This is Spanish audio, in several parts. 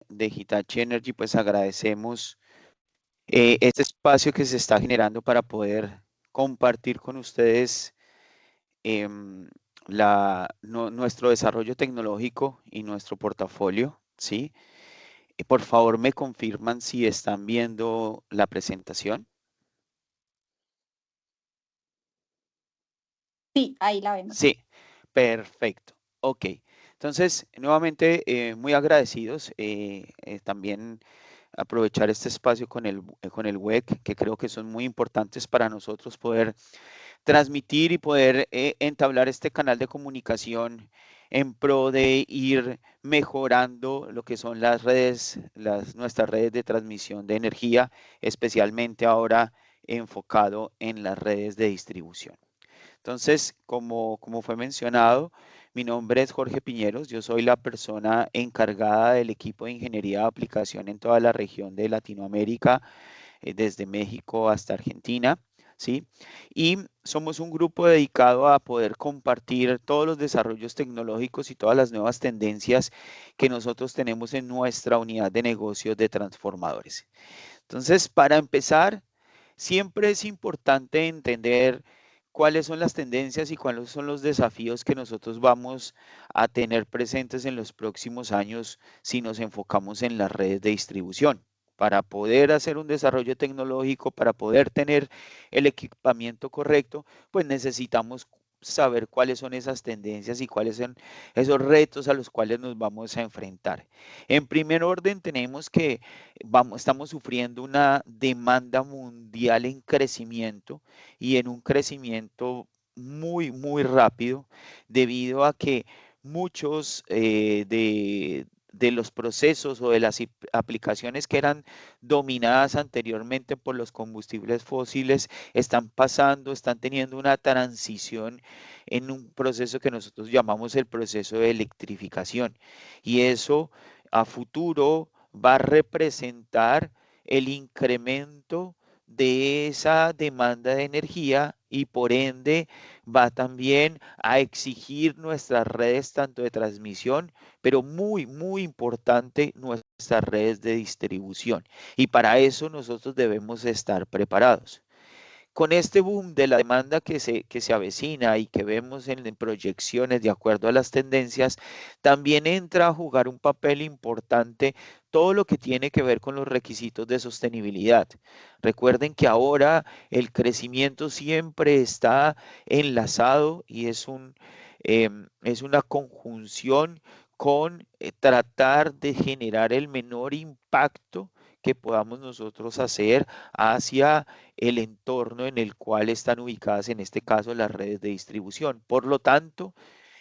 de Hitachi Energy, pues agradecemos este espacio que se está generando para poder compartir con ustedes em, nuestro desarrollo tecnológico y nuestro portafolio, ¿sí? Por favor, me confirman si están viendo la presentación. Sí, ahí la vemos. Sí, perfecto. Ok. Entonces, nuevamente, muy agradecidos. También aprovechar este espacio con el WEC, que creo que son muy importantes para nosotros poder transmitir y poder entablar este canal de comunicación en pro de ir mejorando lo que son las redes, nuestras redes de transmisión de energía, especialmente ahora enfocado en las redes de distribución. Entonces, como fue mencionado, mi nombre es Jorge Piñeros, yo soy la persona encargada del equipo de ingeniería de aplicación en toda la región de Latinoamérica, desde México hasta Argentina, ¿sí? Y somos un grupo dedicado a poder compartir todos los desarrollos tecnológicos y todas las nuevas tendencias que nosotros tenemos en nuestra unidad de negocios de transformadores. Entonces, para empezar, siempre es importante entender cuáles son las tendencias y cuáles son los desafíos que nosotros vamos a tener presentes en los próximos años si nos enfocamos en las redes de distribución. Para poder hacer un desarrollo tecnológico, para poder tener el equipamiento correcto, pues necesitamos saber cuáles son esas tendencias y cuáles son esos retos a los cuales nos vamos a enfrentar. En primer orden, tenemos que estamos sufriendo una demanda mundial en crecimiento y en un crecimiento muy rápido debido a que muchos de los procesos o de las aplicaciones que eran dominadas anteriormente por los combustibles fósiles están teniendo una transición en un proceso que nosotros llamamos el proceso de electrificación. Y eso a futuro va a representar el incremento de esa demanda de energía y por ende va también a exigir nuestras redes tanto de transmisión, pero muy importante nuestras redes de distribución. Y para eso nosotros debemos estar preparados. Con este boom de la demanda que se avecina y que vemos en proyecciones de acuerdo a las tendencias, también entra a jugar un papel importante todo lo que tiene que ver con los requisitos de sostenibilidad. Recuerden que ahora el crecimiento siempre está enlazado y es una conjunción con tratar de generar el menor impacto que podamos nosotros hacer hacia el entorno en el cual están ubicadas, en este caso, las redes de distribución. Por lo tanto,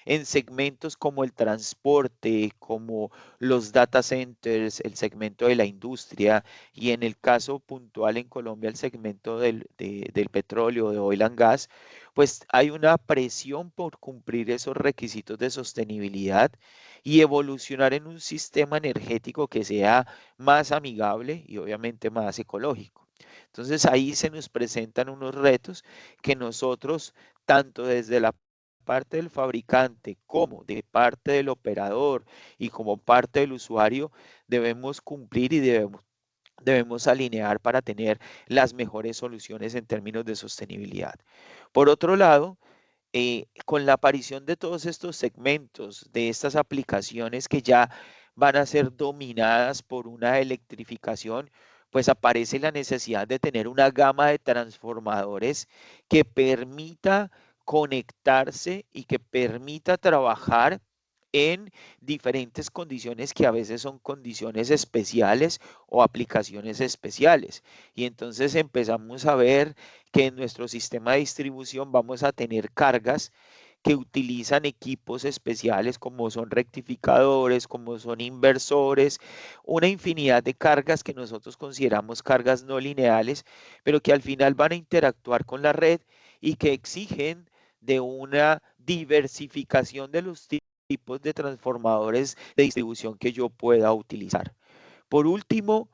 en segmentos como el transporte, como los data centers, el segmento de la industria y en el caso puntual en Colombia, el segmento del petróleo, de oil and gas, pues hay una presión por cumplir esos requisitos de sostenibilidad y evolucionar en un sistema energético que sea más amigable y obviamente más ecológico. Entonces ahí se nos presentan unos retos que nosotros, tanto desde la parte del fabricante como de parte del operador y como parte del usuario, debemos cumplir y debemos alinear para tener las mejores soluciones en términos de sostenibilidad. Por otro lado, con la aparición de todos estos segmentos, de estas aplicaciones que ya van a ser dominadas por una electrificación, pues aparece la necesidad de tener una gama de transformadores que permita conectarse y que permita trabajar en diferentes condiciones que a veces son condiciones especiales o aplicaciones especiales. Y entonces empezamos a ver que en nuestro sistema de distribución vamos a tener cargas que utilizan equipos especiales como son rectificadores, como son inversores, una infinidad de cargas que nosotros consideramos cargas no lineales, pero que al final van a interactuar con la red y que exigen de una diversificación de los tipos de transformadores de distribución que yo pueda utilizar. Por último,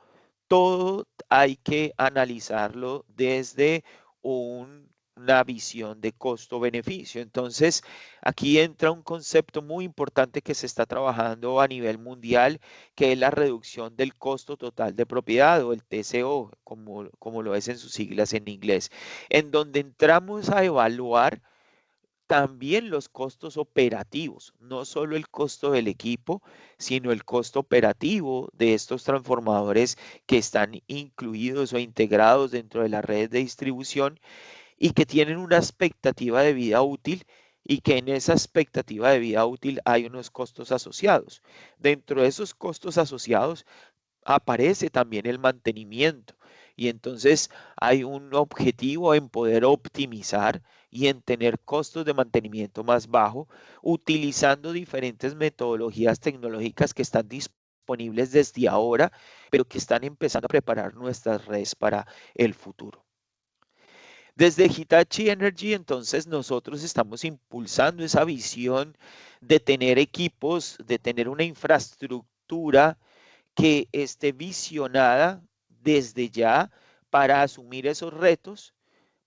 todo hay que analizarlo desde un una visión de costo-beneficio. Entonces, aquí entra un concepto muy importante que se está trabajando a nivel mundial, que es la reducción del costo total de propiedad o el TCO, como lo es en sus siglas en inglés, en donde entramos a evaluar también los costos operativos, no solo el costo del equipo, sino el costo operativo de estos transformadores que están incluidos o integrados dentro de las redes de distribución y que tienen una expectativa de vida útil y que en esa expectativa de vida útil hay unos costos asociados. Dentro de esos costos asociados aparece también el mantenimiento. Y entonces hay un objetivo en poder optimizar y en tener costos de mantenimiento más bajo, utilizando diferentes metodologías tecnológicas que están disponibles desde ahora, pero que están empezando a preparar nuestras redes para el futuro. Desde Hitachi Energy, entonces nosotros estamos impulsando esa visión de tener equipos, de tener una infraestructura que esté visionada desde ya para asumir esos retos,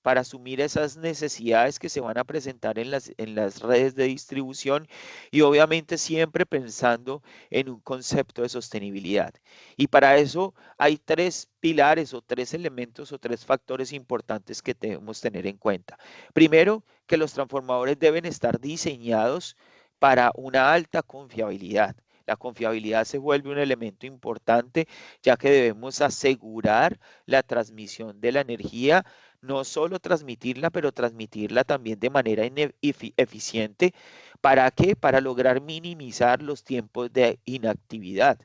para asumir esas necesidades que se van a presentar en las redes de distribución y obviamente siempre pensando en un concepto de sostenibilidad. Y para eso hay tres pilares o tres elementos o tres factores importantes que debemos tener en cuenta. Primero, que los transformadores deben estar diseñados para una alta confiabilidad. La confiabilidad se vuelve un elemento importante ya que debemos asegurar la transmisión de la energía, no solo transmitirla, pero transmitirla también de manera eficiente. ¿Para qué? Para lograr minimizar los tiempos de inactividad,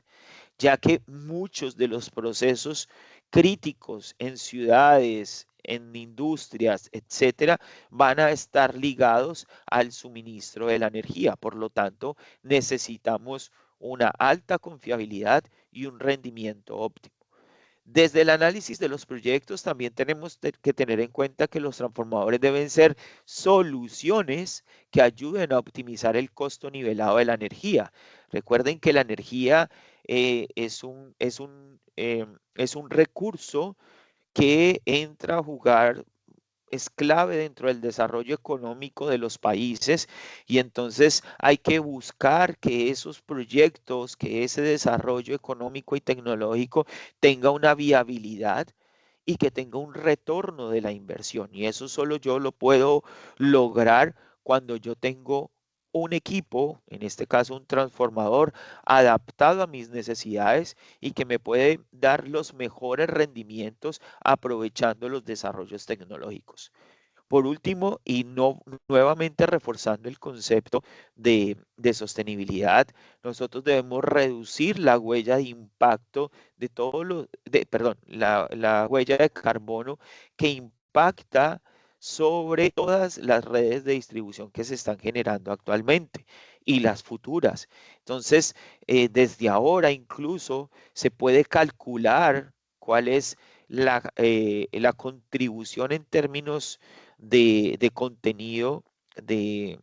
ya que muchos de los procesos críticos en ciudades, en industrias, etcétera, van a estar ligados al suministro de la energía. Por lo tanto, necesitamos una alta confiabilidad y un rendimiento óptimo. Desde el análisis de los proyectos también tenemos que tener en cuenta que los transformadores deben ser soluciones que ayuden a optimizar el costo nivelado de la energía. Recuerden que la energía es un recurso que entra a jugar, es clave dentro del desarrollo económico de los países y entonces hay que buscar que esos proyectos, que ese desarrollo económico y tecnológico tenga una viabilidad y que tenga un retorno de la inversión. Y eso solo yo lo puedo lograr cuando yo tengo un equipo, en este caso un transformador, adaptado a mis necesidades y que me puede dar los mejores rendimientos aprovechando los desarrollos tecnológicos. Por último, y no nuevamente reforzando el concepto de sostenibilidad, nosotros debemos reducir la huella de impacto de todo perdón, la huella de carbono que impacta sobre todas las redes de distribución que se están generando actualmente y las futuras. Entonces, desde ahora incluso se puede calcular cuál es la contribución en términos de contenido de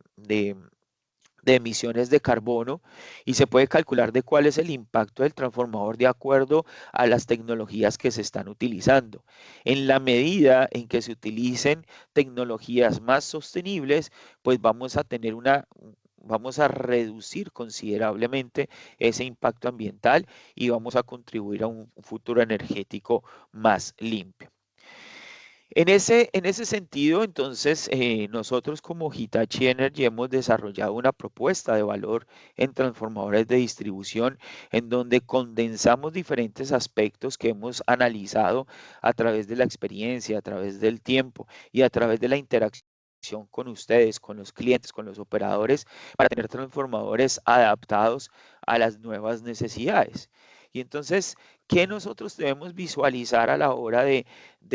emisiones de carbono y se puede calcular de cuál es el impacto del transformador de acuerdo a las tecnologías que se están utilizando. En la medida en que se utilicen tecnologías más sostenibles, pues vamos a reducir considerablemente ese impacto ambiental y vamos a contribuir a un futuro energético más limpio. En ese sentido, entonces, nosotros como Hitachi Energy hemos desarrollado una propuesta de valor en transformadores de distribución en donde condensamos diferentes aspectos que hemos analizado a través de la experiencia, a través del tiempo y a través de la interacción con ustedes, con los clientes, con los operadores, para tener transformadores adaptados a las nuevas necesidades. Y entonces, ¿qué nosotros debemos visualizar a la hora de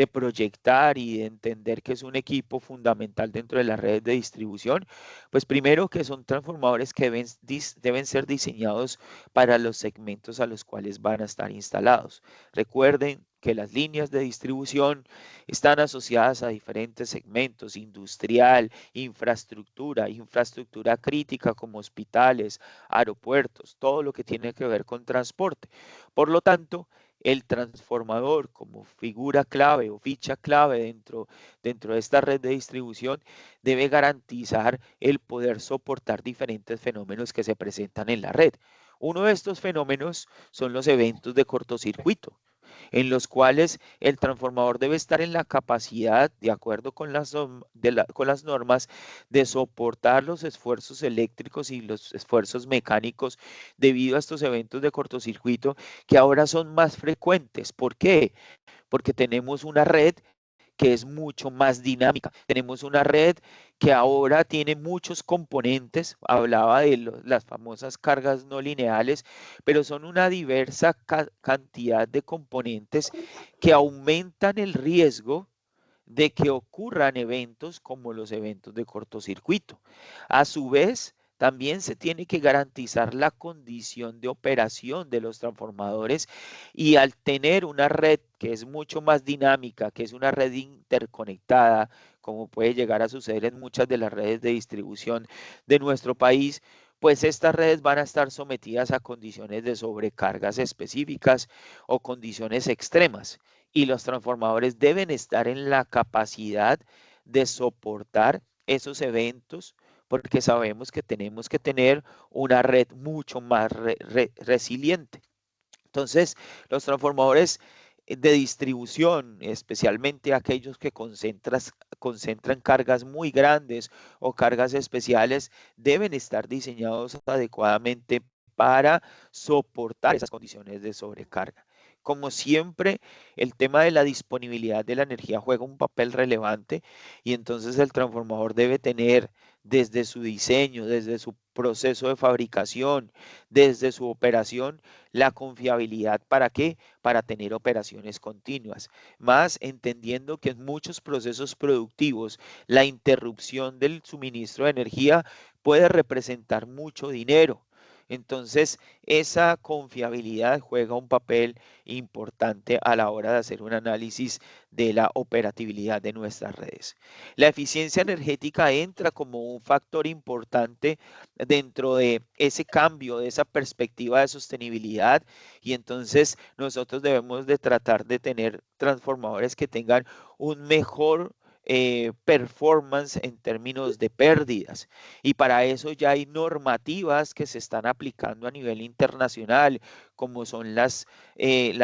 proyectar y de entender que es un equipo fundamental dentro de las redes de distribución? Pues primero que son transformadores que deben ser diseñados para los segmentos a los cuales van a estar instalados. Recuerden que las líneas de distribución están asociadas a diferentes segmentos: industrial, infraestructura, infraestructura crítica como hospitales, aeropuertos, todo lo que tiene que ver con transporte. Por lo tanto, el transformador como figura clave o ficha clave dentro de esta red de distribución debe garantizar el poder soportar diferentes fenómenos que se presentan en la red. Uno de estos fenómenos son los eventos de cortocircuito, en los cuales el transformador debe estar en la capacidad, de acuerdo con con las normas, de soportar los esfuerzos eléctricos y los esfuerzos mecánicos debido a estos eventos de cortocircuito que ahora son más frecuentes. ¿Por qué? Porque tenemos una red que es mucho más dinámica. Tenemos una red que ahora tiene muchos componentes, hablaba de las famosas cargas no lineales, pero son una diversa cantidad de componentes que aumentan el riesgo de que ocurran eventos como los eventos de cortocircuito. A su vez, también se tiene que garantizar la condición de operación de los transformadores y al tener una red que es mucho más dinámica, que es una red interconectada, como puede llegar a suceder en muchas de las redes de distribución de nuestro país, pues estas redes van a estar sometidas a condiciones de sobrecargas específicas o condiciones extremas y los transformadores deben estar en la capacidad de soportar esos eventos porque sabemos que tenemos que tener una red mucho más resiliente. Entonces, los transformadores de distribución, especialmente aquellos que concentran cargas muy grandes o cargas especiales, deben estar diseñados adecuadamente para soportar esas condiciones de sobrecarga. Como siempre, el tema de la disponibilidad de la energía juega un papel relevante y entonces el transformador debe tener desde su diseño, desde su proceso de fabricación, desde su operación, la confiabilidad. ¿Para qué? Para tener operaciones continuas. Más entendiendo que en muchos procesos productivos la interrupción del suministro de energía puede representar mucho dinero. Entonces, esa confiabilidad juega un papel importante a la hora de hacer un análisis de la operatividad de nuestras redes. La eficiencia energética entra como un factor importante dentro de ese cambio, de esa perspectiva de sostenibilidad y entonces nosotros debemos de tratar de tener transformadores que tengan un mejor performance en términos de pérdidas. Y para eso ya hay normativas que se están aplicando a nivel internacional, como son la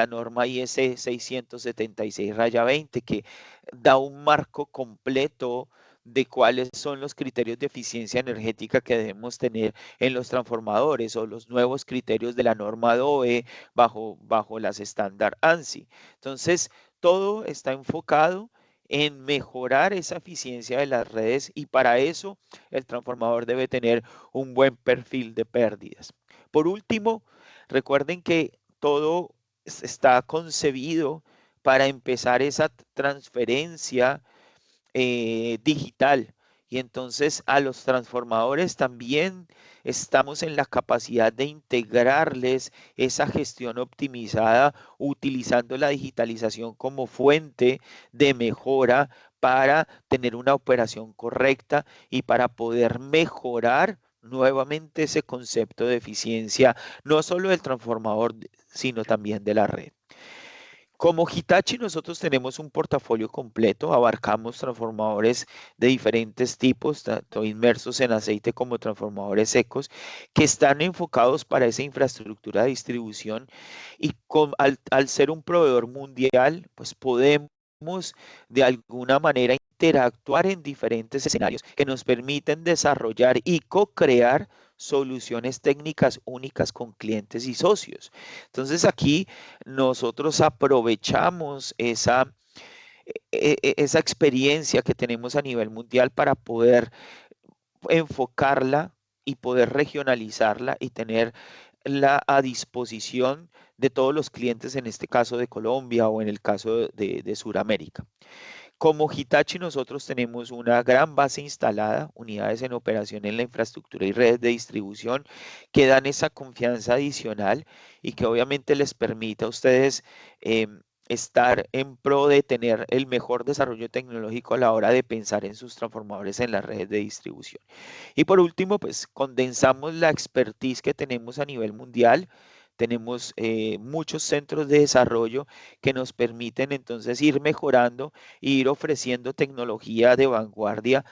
norma IS 676-20, que da un marco completo de cuáles son los criterios de eficiencia energética que debemos tener en los transformadores o los nuevos criterios de la norma DOE bajo las estándar ANSI. Entonces, todo está enfocado en mejorar esa eficiencia de las redes y para eso el transformador debe tener un buen perfil de pérdidas. Por último, recuerden que todo está concebido para empezar esa transferencia digital. Y entonces a los transformadores también estamos en la capacidad de integrarles esa gestión optimizada utilizando la digitalización como fuente de mejora para tener una operación correcta y para poder mejorar nuevamente ese concepto de eficiencia, no solo del transformador, sino también de la red. Como Hitachi nosotros tenemos un portafolio completo, abarcamos transformadores de diferentes tipos, tanto inmersos en aceite como transformadores secos, que están enfocados para esa infraestructura de distribución y al ser un proveedor mundial, pues podemos de alguna manera interactuar en diferentes escenarios que nos permiten desarrollar y co-crear soluciones técnicas únicas con clientes y socios. Entonces aquí nosotros aprovechamos esa experiencia que tenemos a nivel mundial para poder enfocarla y poder regionalizarla y tenerla a disposición de todos los clientes, en este caso de Colombia o en el caso de Sudamérica. Como Hitachi nosotros tenemos una gran base instalada, unidades en operación en la infraestructura y redes de distribución que dan esa confianza adicional y que obviamente les permite a ustedes estar en pro de tener el mejor desarrollo tecnológico a la hora de pensar en sus transformadores en las redes de distribución. Y por último, pues condensamos la expertise que tenemos a nivel mundial. tenemos muchos centros de desarrollo que nos permiten entonces ir mejorando e ir ofreciendo tecnología de vanguardia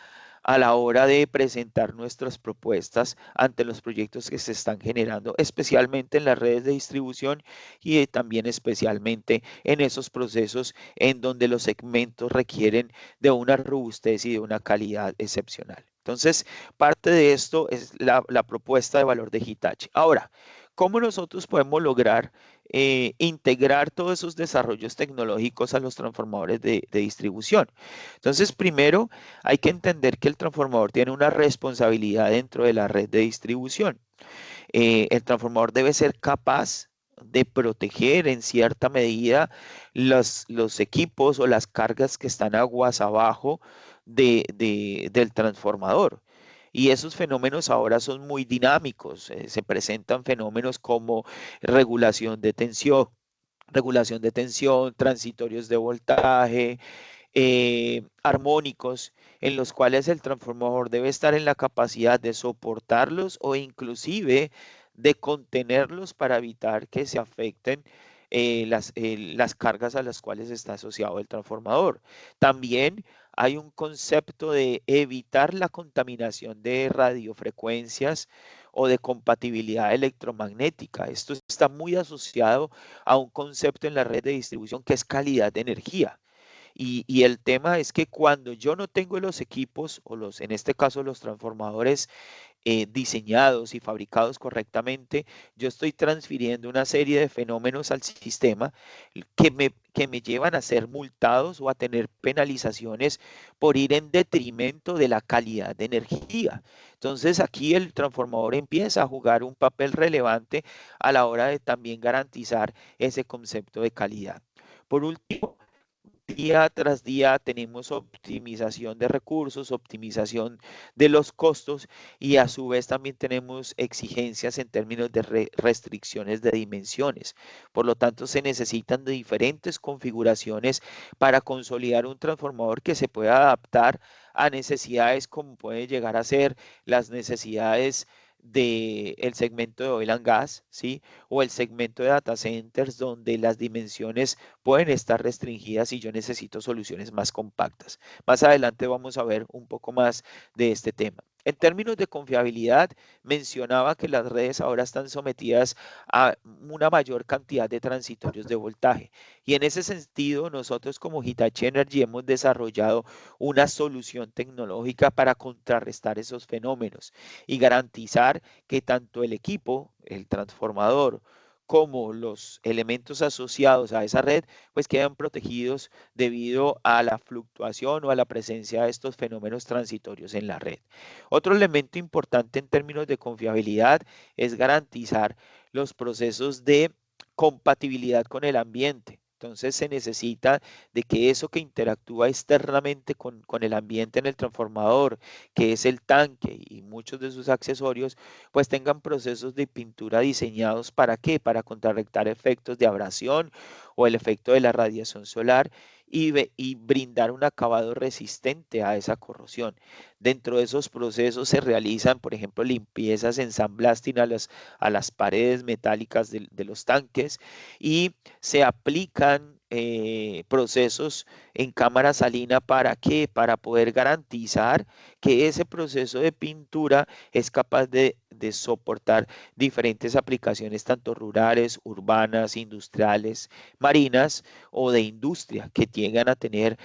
a la hora de presentar nuestras propuestas ante los proyectos que se están generando, especialmente en las redes de distribución y también especialmente en esos procesos en donde los segmentos requieren de una robustez y de una calidad excepcional. Entonces, parte de esto es la propuesta de valor de Hitachi. Ahora, ¿cómo nosotros podemos lograr integrar todos esos desarrollos tecnológicos a los transformadores de distribución? Entonces, primero, hay que entender que el transformador tiene una responsabilidad dentro de la red de distribución. El transformador debe ser capaz de proteger en cierta medida los equipos o las cargas que están aguas abajo del transformador. Y esos fenómenos ahora son muy dinámicos. Se presentan fenómenos como regulación de tensión, transitorios de voltaje, armónicos, en los cuales el transformador debe estar en la capacidad de soportarlos o inclusive de contenerlos para evitar que se afecten las cargas a las cuales está asociado el transformador. También hay un concepto de evitar la contaminación de radiofrecuencias o de compatibilidad electromagnética. Esto está muy asociado a un concepto en la red de distribución que es calidad de energía. Y el tema es que cuando yo no tengo los equipos o en este caso los transformadores diseñados y fabricados correctamente, yo estoy transfiriendo una serie de fenómenos al sistema que me llevan a ser multados o a tener penalizaciones por ir en detrimento de la calidad de energía. Entonces aquí el transformador empieza a jugar un papel relevante a la hora de también garantizar ese concepto de calidad. Por último, día tras día tenemos optimización de recursos, optimización de los costos y a su vez también tenemos exigencias en términos de restricciones de dimensiones. Por lo tanto, se necesitan de diferentes configuraciones para consolidar un transformador que se pueda adaptar a necesidades como puede llegar a ser las necesidades del segmento de oil and gas, ¿sí? O el segmento de data centers donde las dimensiones pueden estar restringidas y yo necesito soluciones más compactas. Más adelante vamos a ver un poco más de este tema. En términos de confiabilidad, mencionaba que las redes ahora están sometidas a una mayor cantidad de transitorios de voltaje. Y en ese sentido, nosotros como Hitachi Energy hemos desarrollado una solución tecnológica para contrarrestar esos fenómenos y garantizar que tanto el equipo, el transformador, como los elementos asociados a esa red, pues quedan protegidos debido a la fluctuación o a la presencia de estos fenómenos transitorios en la red. Otro elemento importante en términos de confiabilidad es garantizar los procesos de compatibilidad con el ambiente. Entonces se necesita de que eso que interactúa externamente con el ambiente en el transformador, que es el tanque y muchos de sus accesorios, pues tengan procesos de pintura diseñados para qué, para contrarrestar efectos de abrasión o el efecto de la radiación solar y brindar un acabado resistente a esa corrosión. Dentro de esos procesos se realizan, por ejemplo, limpiezas en sandblasting a las paredes metálicas de los tanques y se aplican procesos en cámara salina para qué, para poder garantizar que ese proceso de pintura es capaz de soportar diferentes aplicaciones, tanto rurales, urbanas, industriales, marinas o de industria, que llegan a tener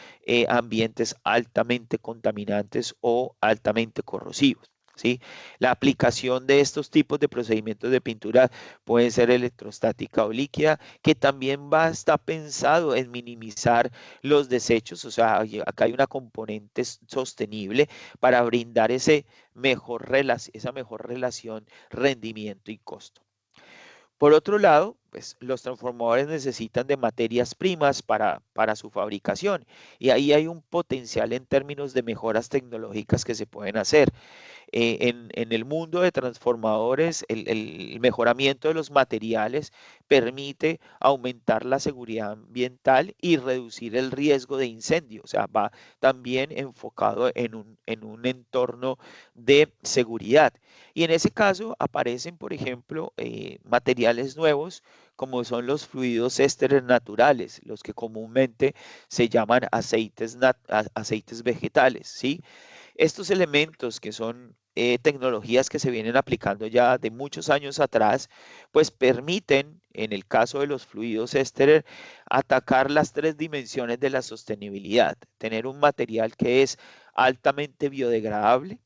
ambientes altamente contaminantes o altamente corrosivos. ¿Sí? La aplicación de estos tipos de procedimientos de pintura puede ser electrostática o líquida, que también está pensado en minimizar los desechos, o sea, acá hay una componente sostenible para brindar esa mejor relación rendimiento y costo. Por otro lado, pues, los transformadores necesitan de materias primas para su fabricación y ahí hay un potencial en términos de mejoras tecnológicas que se pueden hacer. en el mundo de transformadores, el mejoramiento de los materiales permite aumentar la seguridad ambiental y reducir el riesgo de incendio. O sea, va también enfocado en un entorno de seguridad. Y en ese caso aparecen, por ejemplo, materiales nuevos como son los fluidos ésteres naturales, los que comúnmente se llaman aceites vegetales, ¿sí? Estos elementos que son tecnologías que se vienen aplicando ya de muchos años atrás, pues permiten, en el caso de los fluidos ésteres, atacar las tres dimensiones de la sostenibilidad. Tener un material que es altamente biodegradable,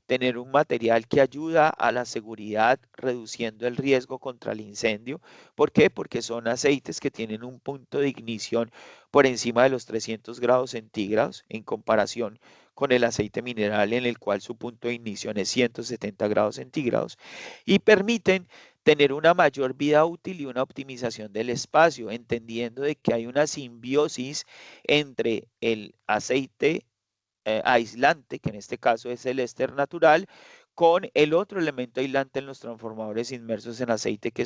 tener un material que ayuda a la seguridad, reduciendo el riesgo contra el incendio. ¿Por qué? Porque son aceites que tienen un punto de ignición por encima de los 300 grados centígrados en comparación con el aceite mineral en el cual su punto de ignición es 170 grados centígrados y permiten tener una mayor vida útil y una optimización del espacio, entendiendo de que hay una simbiosis entre el aceite aislante, que en este caso es el éster natural, con el otro elemento aislante en los transformadores inmersos en aceite que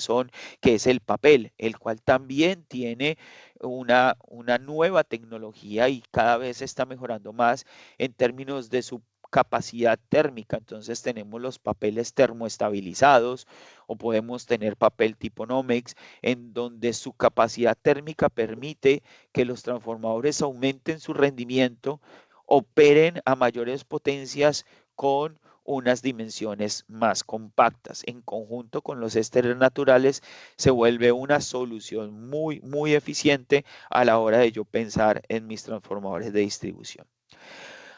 es el papel, el cual también tiene una nueva tecnología y cada vez está mejorando más en términos de su capacidad térmica. Entonces tenemos los papeles termoestabilizados o podemos tener papel tipo Nomex en donde su capacidad térmica permite que los transformadores aumenten su rendimiento, operen a mayores potencias con unas dimensiones más compactas. En conjunto con los ésteres naturales se vuelve una solución muy eficiente a la hora de yo pensar en mis transformadores de distribución.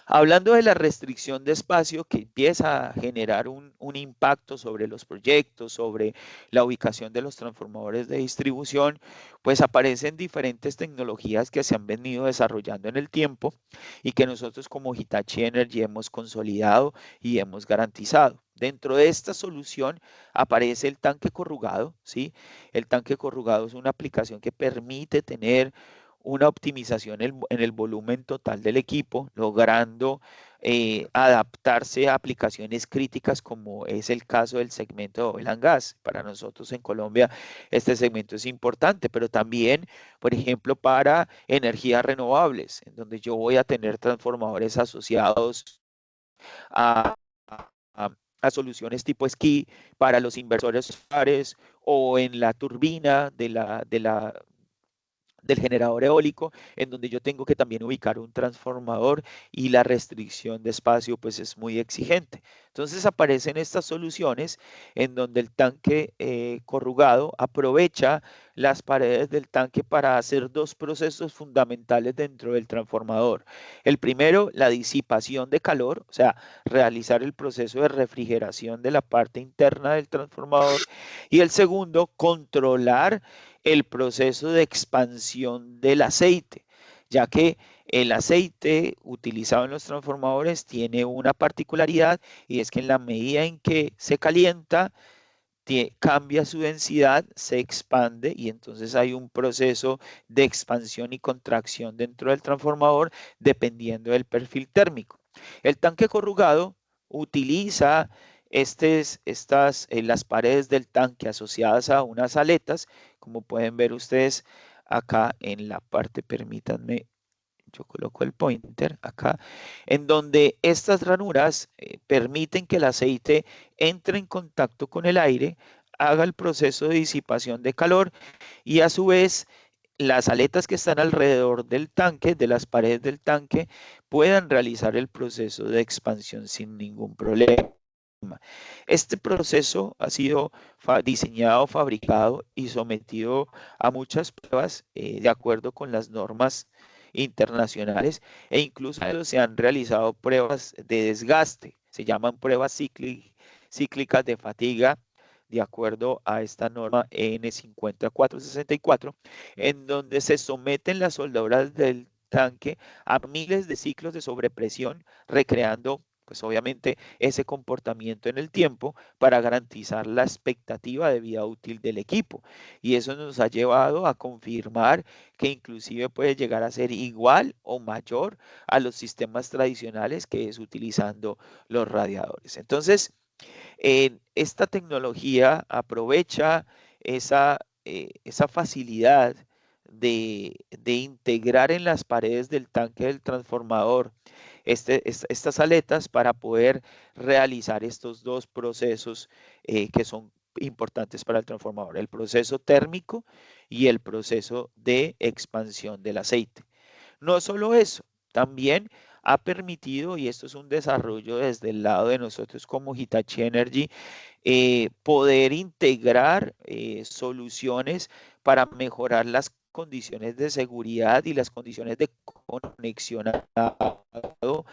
Hablando de la restricción de espacio que empieza a generar un impacto sobre los proyectos, sobre la ubicación de los transformadores de distribución, pues aparecen diferentes tecnologías que se han venido desarrollando en el tiempo y que nosotros como Hitachi Energy hemos consolidado y hemos garantizado. Dentro de esta solución aparece el tanque corrugado, ¿sí? El tanque corrugado es una aplicación que permite tener una optimización en el volumen total del equipo, logrando adaptarse a aplicaciones críticas como es el caso del segmento de oil and gas. Para nosotros en Colombia este segmento es importante, pero también, por ejemplo, para energías renovables, en donde yo voy a tener transformadores asociados a, a- a soluciones tipo esquí para los inversores solares o en la turbina del generador eólico, en donde yo tengo que también ubicar un transformador y la restricción de espacio pues es muy exigente. Entonces aparecen estas soluciones en donde el tanque corrugado aprovecha las paredes del tanque para hacer dos procesos fundamentales dentro del transformador. El primero, la disipación de calor, o sea, realizar el proceso de refrigeración de la parte interna del transformador. Y el segundo, controlar el proceso de expansión del aceite, ya que el aceite utilizado en los transformadores tiene una particularidad y es que en la medida en que se calienta, cambia su densidad, se expande y entonces hay un proceso de expansión y contracción dentro del transformador dependiendo del perfil térmico. El tanque corrugado utiliza las paredes del tanque asociadas a unas aletas, como pueden ver ustedes acá en la parte, permítanme, yo coloco el pointer acá, en donde estas ranuras permiten que el aceite entre en contacto con el aire, haga el proceso de disipación de calor y a su vez las aletas que están alrededor del tanque, de las paredes del tanque, puedan realizar el proceso de expansión sin ningún problema. Este proceso ha sido diseñado, fabricado y sometido a muchas pruebas de acuerdo con las normas internacionales e incluso se han realizado pruebas de desgaste, se llaman pruebas cíclicas de fatiga de acuerdo a esta norma EN 5464, en donde se someten las soldaduras del tanque a miles de ciclos de sobrepresión, recreando pues obviamente ese comportamiento en el tiempo para garantizar la expectativa de vida útil del equipo. Y eso nos ha llevado a confirmar que inclusive puede llegar a ser igual o mayor a los sistemas tradicionales que es utilizando los radiadores. Entonces, esta tecnología aprovecha esa facilidad de integrar en las paredes del tanque del transformador estas aletas para poder realizar estos dos procesos que son importantes para el transformador, el proceso térmico y el proceso de expansión del aceite. No solo eso, también ha permitido, y esto es un desarrollo desde el lado de nosotros como Hitachi Energy, poder integrar soluciones para mejorar las condiciones de seguridad y las condiciones de conexión a los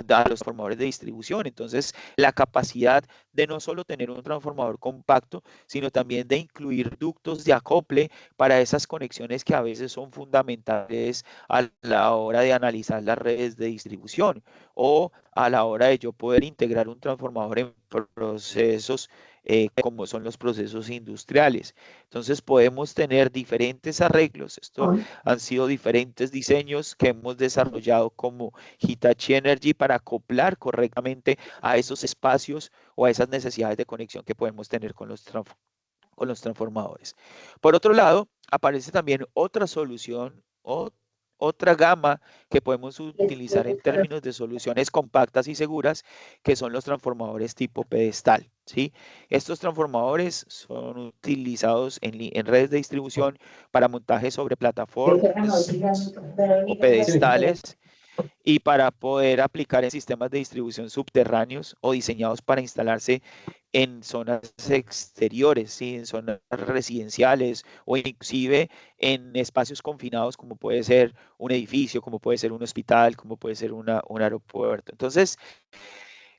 transformadores de distribución. Entonces, la capacidad de no solo tener un transformador compacto, sino también de incluir ductos de acople para esas conexiones que a veces son fundamentales a la hora de analizar las redes de distribución o a la hora de yo poder integrar un transformador en procesos como son los procesos industriales. Entonces podemos tener diferentes arreglos. Esto han sido diferentes diseños que hemos desarrollado como Hitachi Energy para acoplar correctamente a esos espacios o a esas necesidades de conexión que podemos tener con los transformadores. Por otro lado, aparece también otra solución o otra gama que podemos utilizar en términos de soluciones compactas y seguras, que son los transformadores tipo pedestal, ¿sí? Estos transformadores son utilizados en redes de distribución para montaje sobre plataformas o pedestales y para poder aplicar en sistemas de distribución subterráneos o diseñados para instalarse en zonas exteriores, ¿sí? En zonas residenciales o inclusive en espacios confinados como puede ser un edificio, como puede ser un hospital, como puede ser un aeropuerto. Entonces,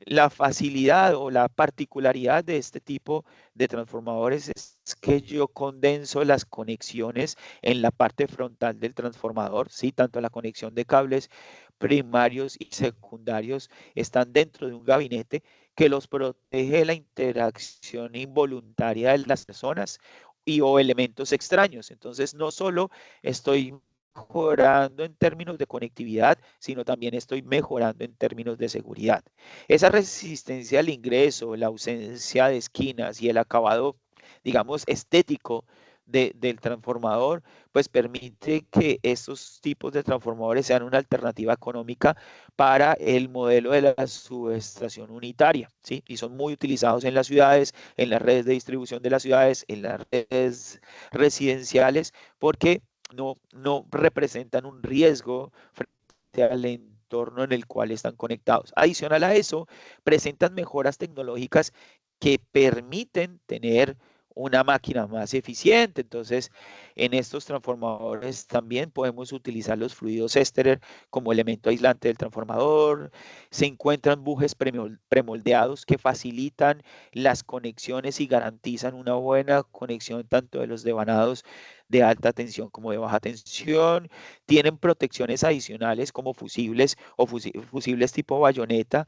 la facilidad o la particularidad de este tipo de transformadores es que yo condenso las conexiones en la parte frontal del transformador, ¿sí? Tanto la conexión de cables primarios y secundarios están dentro de un gabinete que los protege de la interacción involuntaria de las personas y o elementos extraños. Entonces, no solo estoy mejorando en términos de conectividad, sino también estoy mejorando en términos de seguridad. Esa resistencia al ingreso, la ausencia de esquinas y el acabado, digamos, estético del transformador, pues permite que estos tipos de transformadores sean una alternativa económica para el modelo de la subestación unitaria, ¿sí? Y son muy utilizados en las ciudades, en las redes de distribución de las ciudades, en las redes residenciales, porque no representan un riesgo frente al entorno en el cual están conectados. Adicional a eso, presentan mejoras tecnológicas que permiten tener una máquina más eficiente. Entonces, en estos transformadores también podemos utilizar los fluidos éster como elemento aislante del transformador. Se encuentran bujes premoldeados que facilitan las conexiones y garantizan una buena conexión tanto de los devanados de alta tensión como de baja tensión. Tienen protecciones adicionales como fusibles o fusibles tipo bayoneta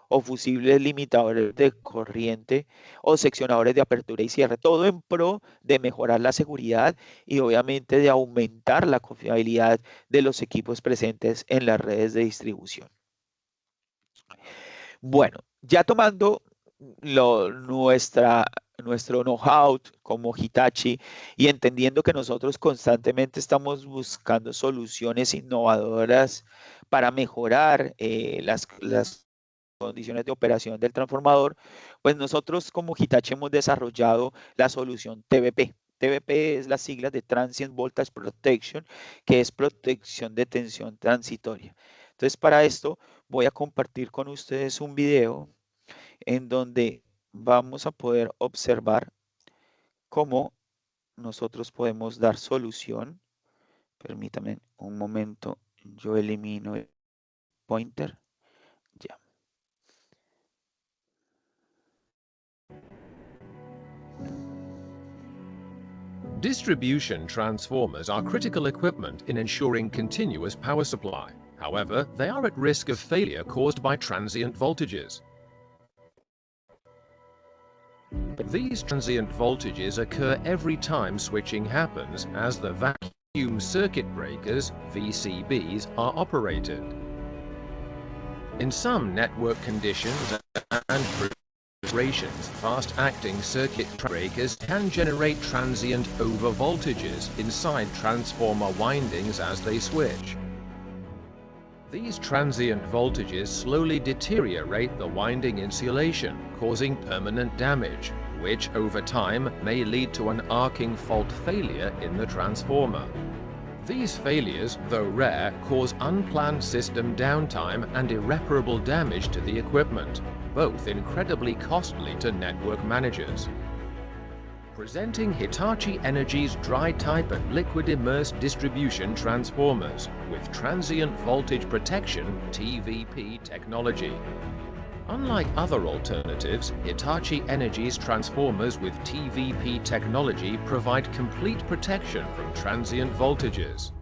o fusibles limitadores de corriente o seccionadores de apertura y cierre, todo en pro de mejorar la seguridad y obviamente de aumentar la confiabilidad de los equipos presentes en las redes de distribución. Bueno, ya tomando nuestro know-how como Hitachi y entendiendo que nosotros constantemente estamos buscando soluciones innovadoras para mejorar las condiciones de operación del transformador, pues nosotros como Hitachi hemos desarrollado la solución TVP. TVP es la sigla de Transient Voltage Protection, que es protección de tensión transitoria. Entonces, para esto voy a compartir con ustedes un video en donde vamos a poder observar cómo nosotros podemos dar solución. Permítame un momento, yo elimino el pointer. Ya. Distribution transformers are critical equipment in ensuring continuous power supply. However, they are at risk of failure caused by transient voltages. These transient voltages occur every time switching happens as the vacuum circuit breakers, VCBs, are operated. In some network conditions and configurations, fast-acting circuit breakers can generate transient overvoltages inside transformer windings as they switch. These transient voltages slowly deteriorate the winding insulation, causing permanent damage, which over time may lead to an arcing fault failure in the transformer. These failures, though rare, cause unplanned system downtime and irreparable damage to the equipment, both incredibly costly to network managers. Presenting Hitachi Energy's dry type and liquid immersed distribution transformers with transient voltage protection (TVP) technology. Unlike other alternatives, Hitachi Energy's transformers with TVP technology provide complete protection from transient voltages.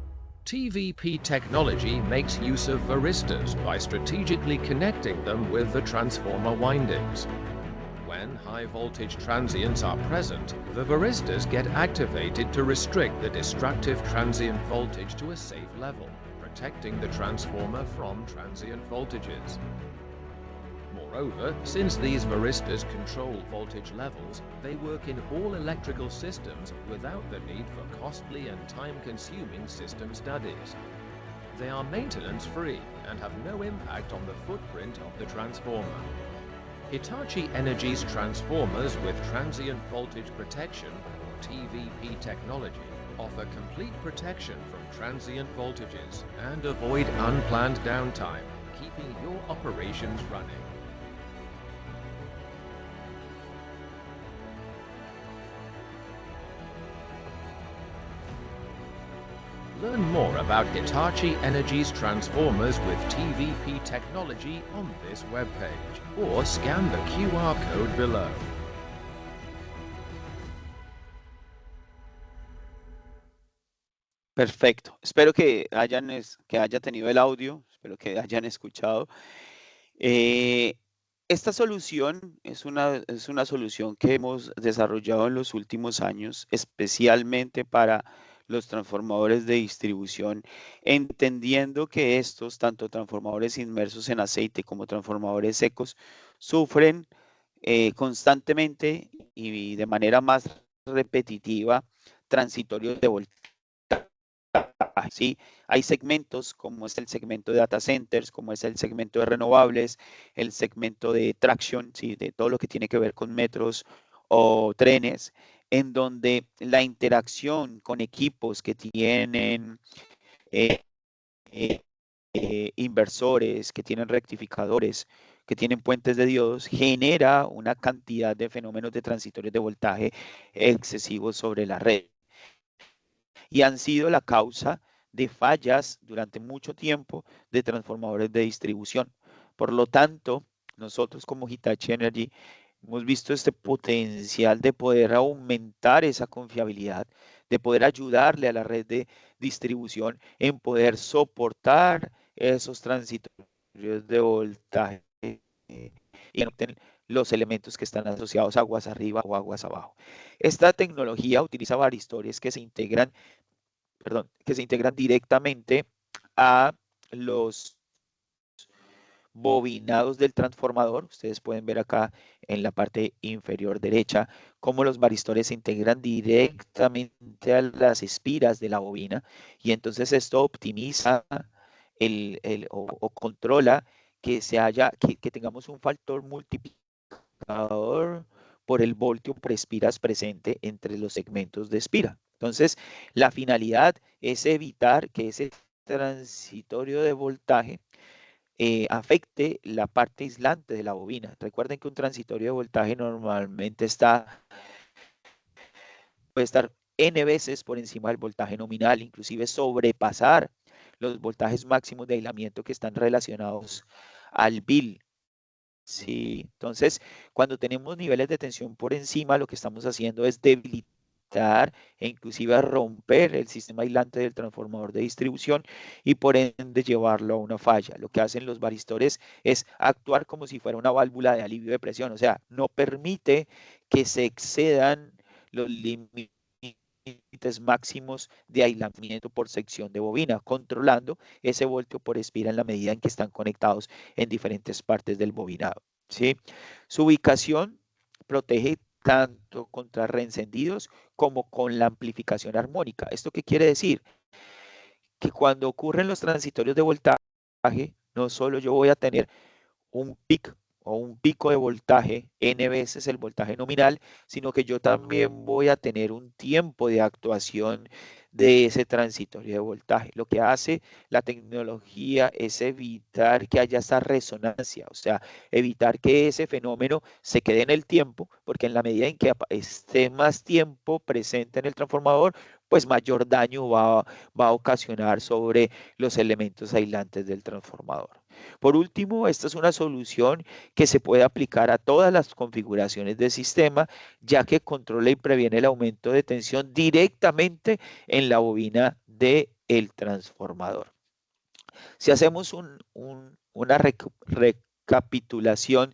TVP technology makes use of varistas by strategically connecting them with the transformer windings. When high voltage transients are present, the varistas get activated to restrict the destructive transient voltage to a safe level, protecting the transformer from transient voltages. Moreover, since these varistas control voltage levels, they work in all electrical systems without the need for costly and time-consuming system studies. They are maintenance-free and have no impact on the footprint of the transformer. Hitachi Energy's transformers with transient voltage protection, or TVP technology, offer complete protection from transient voltages and avoid unplanned downtime, keeping your operations running. Learn more about Hitachi Energy's transformers with TVP technology on this webpage, or scan the QR code below. Perfecto. Espero que haya tenido el audio, espero que hayan escuchado. Esta solución es una solución que hemos desarrollado en los últimos años, especialmente para los transformadores de distribución, entendiendo que estos, tanto transformadores inmersos en aceite como transformadores secos, sufren constantemente y de manera más repetitiva transitorios de voltaje. ¿Sí? Hay segmentos como es el segmento de data centers, como es el segmento de renovables, el segmento de traction, ¿sí? De todo lo que tiene que ver con metros o trenes, en donde la interacción con equipos que tienen eh, inversores, que tienen rectificadores, que tienen puentes de diodos, genera una cantidad de fenómenos de transitorios de voltaje excesivos sobre la red. Y han sido la causa de fallas durante mucho tiempo de transformadores de distribución. Por lo tanto, nosotros como Hitachi Energy hemos visto este potencial de poder aumentar esa confiabilidad, de poder ayudarle a la red de distribución en poder soportar esos transitorios de voltaje y los elementos que están asociados a aguas arriba o aguas abajo. Esta tecnología utiliza varistores que se integran directamente a los bobinados del transformador. Ustedes pueden ver acá en la parte inferior derecha cómo los varistores se integran directamente a las espiras de la bobina, y entonces esto optimiza o controla que tengamos un factor multiplicador por el voltio por espiras presente entre los segmentos de espira. Entonces, la finalidad es evitar que ese transitorio de voltaje afecte la parte aislante de la bobina. Recuerden que un transitorio de voltaje normalmente puede estar n veces por encima del voltaje nominal, inclusive sobrepasar los voltajes máximos de aislamiento que están relacionados al bill. Sí, entonces, cuando tenemos niveles de tensión por encima, lo que estamos haciendo es debilitar limitar e inclusive a romper el sistema aislante del transformador de distribución y por ende llevarlo a una falla. Lo que hacen los varistores es actuar como si fuera una válvula de alivio de presión, o sea, no permite que se excedan los límites máximos de aislamiento por sección de bobina, controlando ese voltio por espira en la medida en que están conectados en diferentes partes del bobinado, ¿sí? Su ubicación protege tanto contra reencendidos como con la amplificación armónica. ¿Esto qué quiere decir? Que cuando ocurren los transitorios de voltaje, no solo yo voy a tener un pic o un pico de voltaje, n veces el voltaje nominal, sino que yo también voy a tener un tiempo de actuación de ese transitorio de voltaje. Lo que hace la tecnología es evitar que haya esa resonancia, o sea, evitar que ese fenómeno se quede en el tiempo, porque en la medida en que esté más tiempo presente en el transformador, pues mayor daño va a ocasionar sobre los elementos aislantes del transformador. Por último, esta es una solución que se puede aplicar a todas las configuraciones del sistema, ya que controla y previene el aumento de tensión directamente en la bobina del transformador. Si hacemos una recapitulación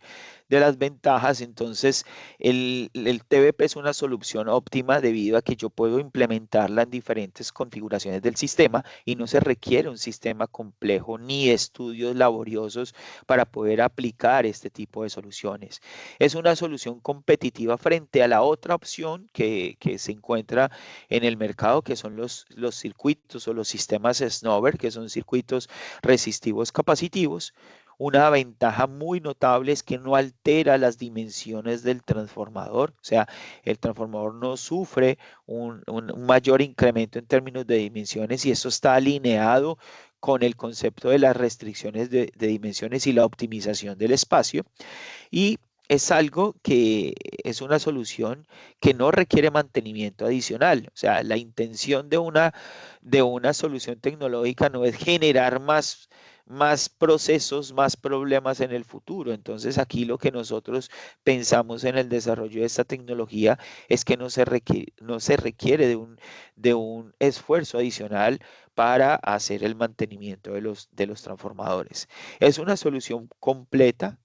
de las ventajas, entonces el TVP es una solución óptima debido a que yo puedo implementarla en diferentes configuraciones del sistema y no se requiere un sistema complejo ni estudios laboriosos para poder aplicar este tipo de soluciones. Es una solución competitiva frente a la otra opción que se encuentra en el mercado, que son los circuitos o los sistemas Snowber, que son circuitos resistivos capacitivos. Una ventaja muy notable es que no altera las dimensiones del transformador, o sea, el transformador no sufre un mayor incremento en términos de dimensiones y eso está alineado con el concepto de las restricciones de dimensiones y la optimización del espacio. Y es algo que es una solución que no requiere mantenimiento adicional. O sea, la intención de una solución tecnológica no es generar más procesos, más problemas en el futuro. Entonces, aquí lo que nosotros pensamos en el desarrollo de esta tecnología es que no se requiere de un esfuerzo adicional para hacer el mantenimiento de los transformadores. Es una solución completa,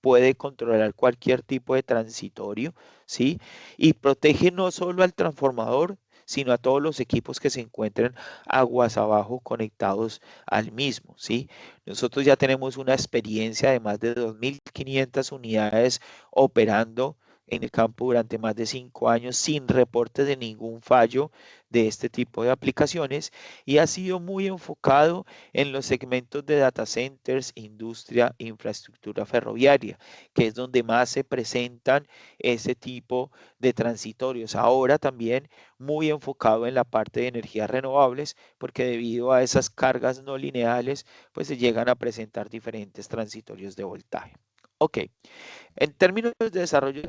puede controlar cualquier tipo de transitorio, ¿sí? Y protege no solo al transformador, sino a todos los equipos que se encuentren aguas abajo conectados al mismo, ¿sí? Nosotros ya tenemos una experiencia de más de 2.500 unidades operando en el campo durante más de 5 años sin reporte de ningún fallo de este tipo de aplicaciones y ha sido muy enfocado en los segmentos de data centers, industria, infraestructura ferroviaria, que es donde más se presentan ese tipo de transitorios. Ahora también muy enfocado en la parte de energías renovables, porque debido a esas cargas no lineales, pues se llegan a presentar diferentes transitorios de voltaje. Ok, en términos de desarrollo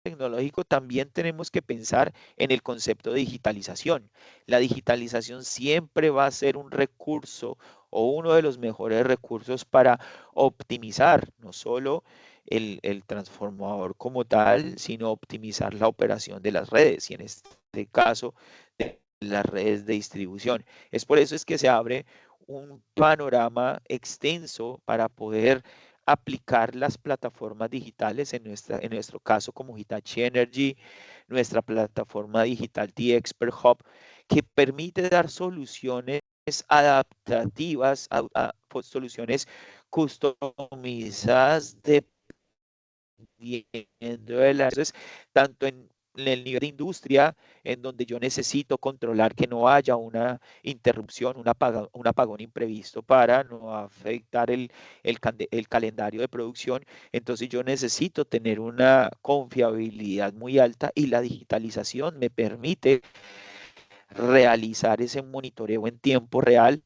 tecnológico, también tenemos que pensar en el concepto de digitalización. La digitalización siempre va a ser un recurso o uno de los mejores recursos para optimizar no solo el transformador como tal, sino optimizar la operación de las redes y en este caso de las redes de distribución. Es por eso es que se abre un panorama extenso para poder aplicar las plataformas digitales, en nuestro caso como Hitachi Energy, nuestra plataforma digital T-Expert Hub, que permite dar soluciones adaptativas, pues, soluciones customizadas dependiendo de las, entonces, tanto en el nivel de industria, en donde yo necesito controlar que no haya una interrupción, un apagón imprevisto para no afectar el calendario de producción. Entonces yo necesito tener una confiabilidad muy alta y la digitalización me permite realizar ese monitoreo en tiempo real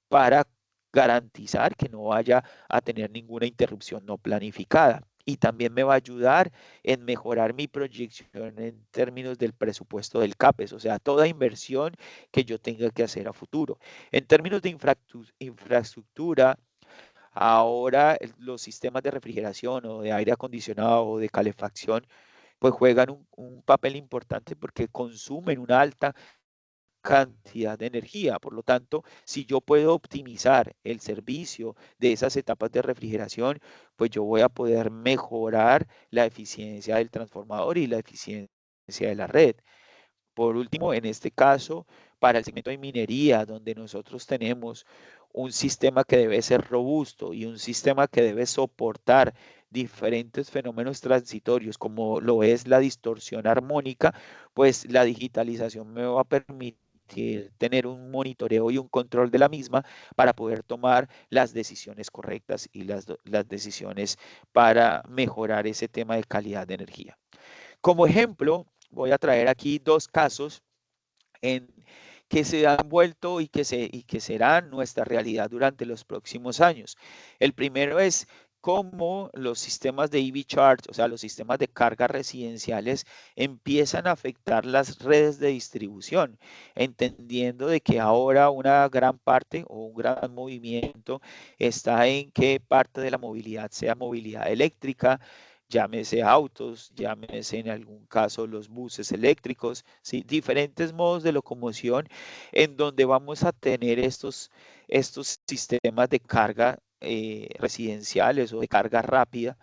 para garantizar que no vaya a tener ninguna interrupción no planificada. Y también me va a ayudar en mejorar mi proyección en términos del presupuesto del CAPEX, o sea, toda inversión que yo tenga que hacer a futuro. En términos de infraestructura, ahora los sistemas de refrigeración o de aire acondicionado o de calefacción pues juegan un papel importante porque consumen una alta cantidad de energía. Por lo tanto, si yo puedo optimizar el servicio de esas etapas de refrigeración, pues yo voy a poder mejorar la eficiencia del transformador y la eficiencia de la red. Por último, en este caso, para el segmento de minería, donde nosotros tenemos un sistema que debe ser robusto y un sistema que debe soportar diferentes fenómenos transitorios, como lo es la distorsión armónica, pues la digitalización me va a permitir tener un monitoreo y un control de la misma para poder tomar las decisiones correctas y las decisiones para mejorar ese tema de calidad de energía. Como ejemplo, voy a traer aquí dos casos en que se han vuelto y que serán nuestra realidad durante los próximos años. El primero es cómo los sistemas de EV Charge, o sea, los sistemas de carga residenciales, empiezan a afectar las redes de distribución, entendiendo de que ahora una gran parte o un gran movimiento está en que parte de la movilidad sea movilidad eléctrica, llámese autos, llámese en algún caso los buses eléctricos, ¿sí? Diferentes modos de locomoción en donde vamos a tener estos sistemas de carga residenciales o de carga rápida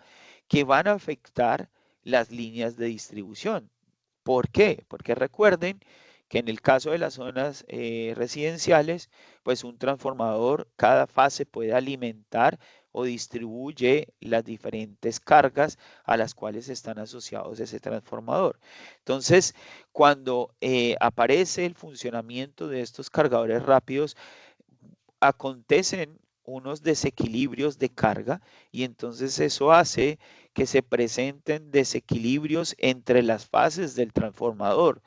que van a afectar las líneas de distribución. ¿Por qué? Porque recuerden que en el caso de las zonas residenciales, pues un transformador, cada fase puede alimentar o distribuye las diferentes cargas a las cuales están asociados ese transformador. Entonces, cuando aparece el funcionamiento de estos cargadores rápidos, acontecen unos desequilibrios de carga y entonces eso hace que se presenten desequilibrios entre las fases del transformador,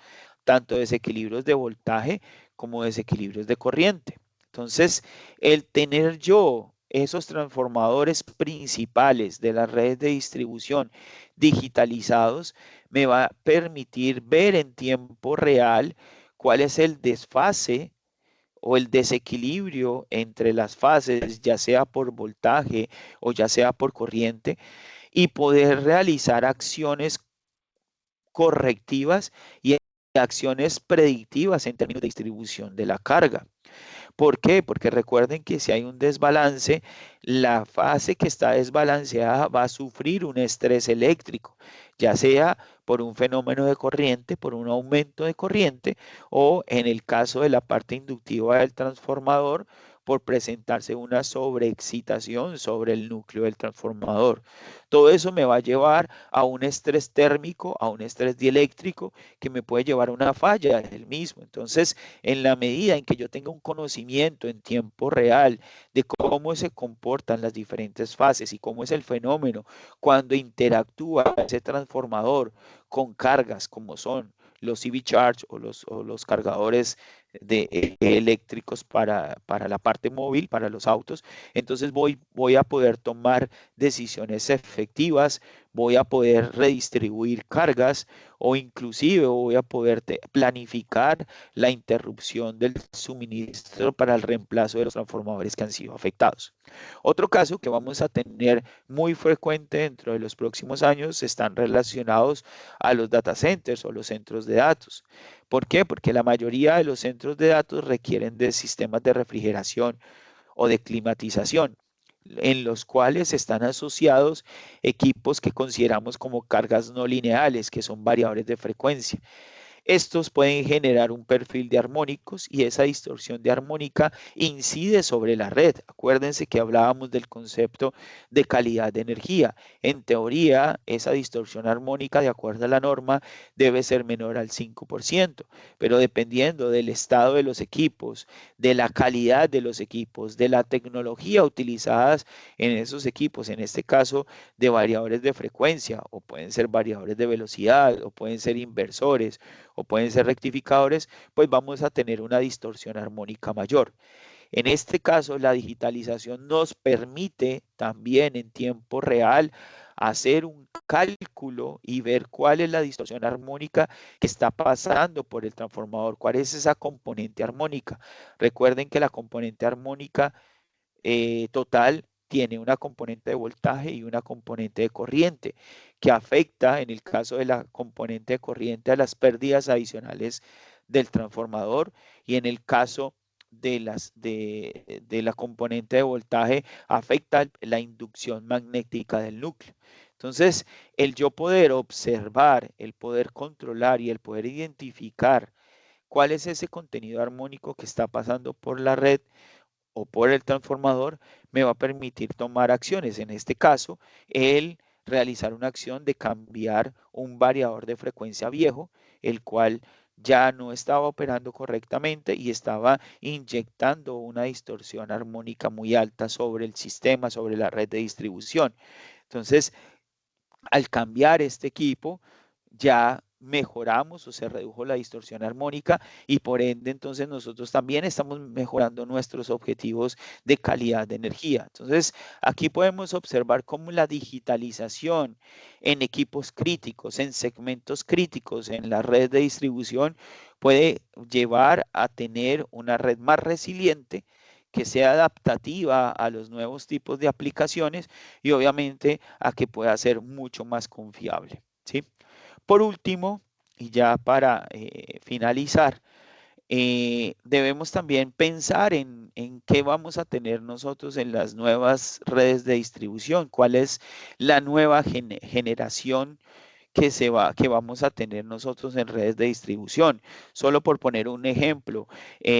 tanto desequilibrios de voltaje como desequilibrios de corriente. Entonces, el tener yo esos transformadores principales de las redes de distribución digitalizados me va a permitir ver en tiempo real cuál es el desfase o el desequilibrio entre las fases, ya sea por voltaje o ya sea por corriente, y poder realizar acciones correctivas y acciones predictivas en términos de distribución de la carga. ¿Por qué? Porque recuerden que si hay un desbalance, la fase que está desbalanceada va a sufrir un estrés eléctrico, ya sea por un fenómeno de corriente, por un aumento de corriente, o en el caso de la parte inductiva del transformador, por presentarse una sobreexcitación sobre el núcleo del transformador. Todo eso me va a llevar a un estrés térmico, a un estrés dieléctrico que me puede llevar a una falla del mismo. Entonces, en la medida en que yo tenga un conocimiento en tiempo real de cómo se comportan las diferentes fases y cómo es el fenómeno cuando interactúa ese transformador con cargas como son los EV Charge o los cargadores eléctricos para la parte móvil, para los autos, entonces voy a poder tomar decisiones efectivas, voy a poder redistribuir cargas o inclusive voy a poder planificar la interrupción del suministro para el reemplazo de los transformadores que han sido afectados. Otro caso que vamos a tener muy frecuente dentro de los próximos años están relacionados a los data centers o los centros de datos. ¿Por qué? Porque la mayoría de los centros de datos requieren de sistemas de refrigeración o de climatización en los cuales están asociados equipos que consideramos como cargas no lineales, que son variables de frecuencia. Estos pueden generar un perfil de armónicos y esa distorsión de armónica incide sobre la red. Acuérdense que hablábamos del concepto de calidad de energía. En teoría, esa distorsión armónica, de acuerdo a la norma, debe ser menor al 5%, pero dependiendo del estado de los equipos, de la calidad de los equipos, de la tecnología utilizadas en esos equipos, en este caso de variadores de frecuencia, o pueden ser variadores de velocidad, o pueden ser inversores, o pueden ser rectificadores, pues vamos a tener una distorsión armónica mayor. En este caso, la digitalización nos permite también en tiempo real hacer un cálculo y ver cuál es la distorsión armónica que está pasando por el transformador, cuál es esa componente armónica. Recuerden que la componente armónica total tiene una componente de voltaje y una componente de corriente, que afecta, en el caso de la componente de corriente, a las pérdidas adicionales del transformador, y en el caso de la componente de voltaje afecta la inducción magnética del núcleo. Entonces, el yo poder observar, el poder controlar y el poder identificar cuál es ese contenido armónico que está pasando por la red o por el transformador, me va a permitir tomar acciones. En este caso, el realizar una acción de cambiar un variador de frecuencia viejo, el cual ya no estaba operando correctamente y estaba inyectando una distorsión armónica muy alta sobre el sistema, sobre la red de distribución. Entonces, al cambiar este equipo, ya mejoramos o se redujo la distorsión armónica, y por ende entonces nosotros también estamos mejorando nuestros objetivos de calidad de energía. Entonces aquí podemos observar cómo la digitalización en equipos críticos, en segmentos críticos, en la red de distribución, puede llevar a tener una red más resiliente, que sea adaptativa a los nuevos tipos de aplicaciones, y obviamente a que pueda ser mucho más confiable, ¿sí? Por último, y ya para finalizar, debemos también pensar en qué vamos a tener nosotros en las nuevas redes de distribución, cuál es la nueva generación que vamos a tener nosotros en redes de distribución. Solo por poner un ejemplo,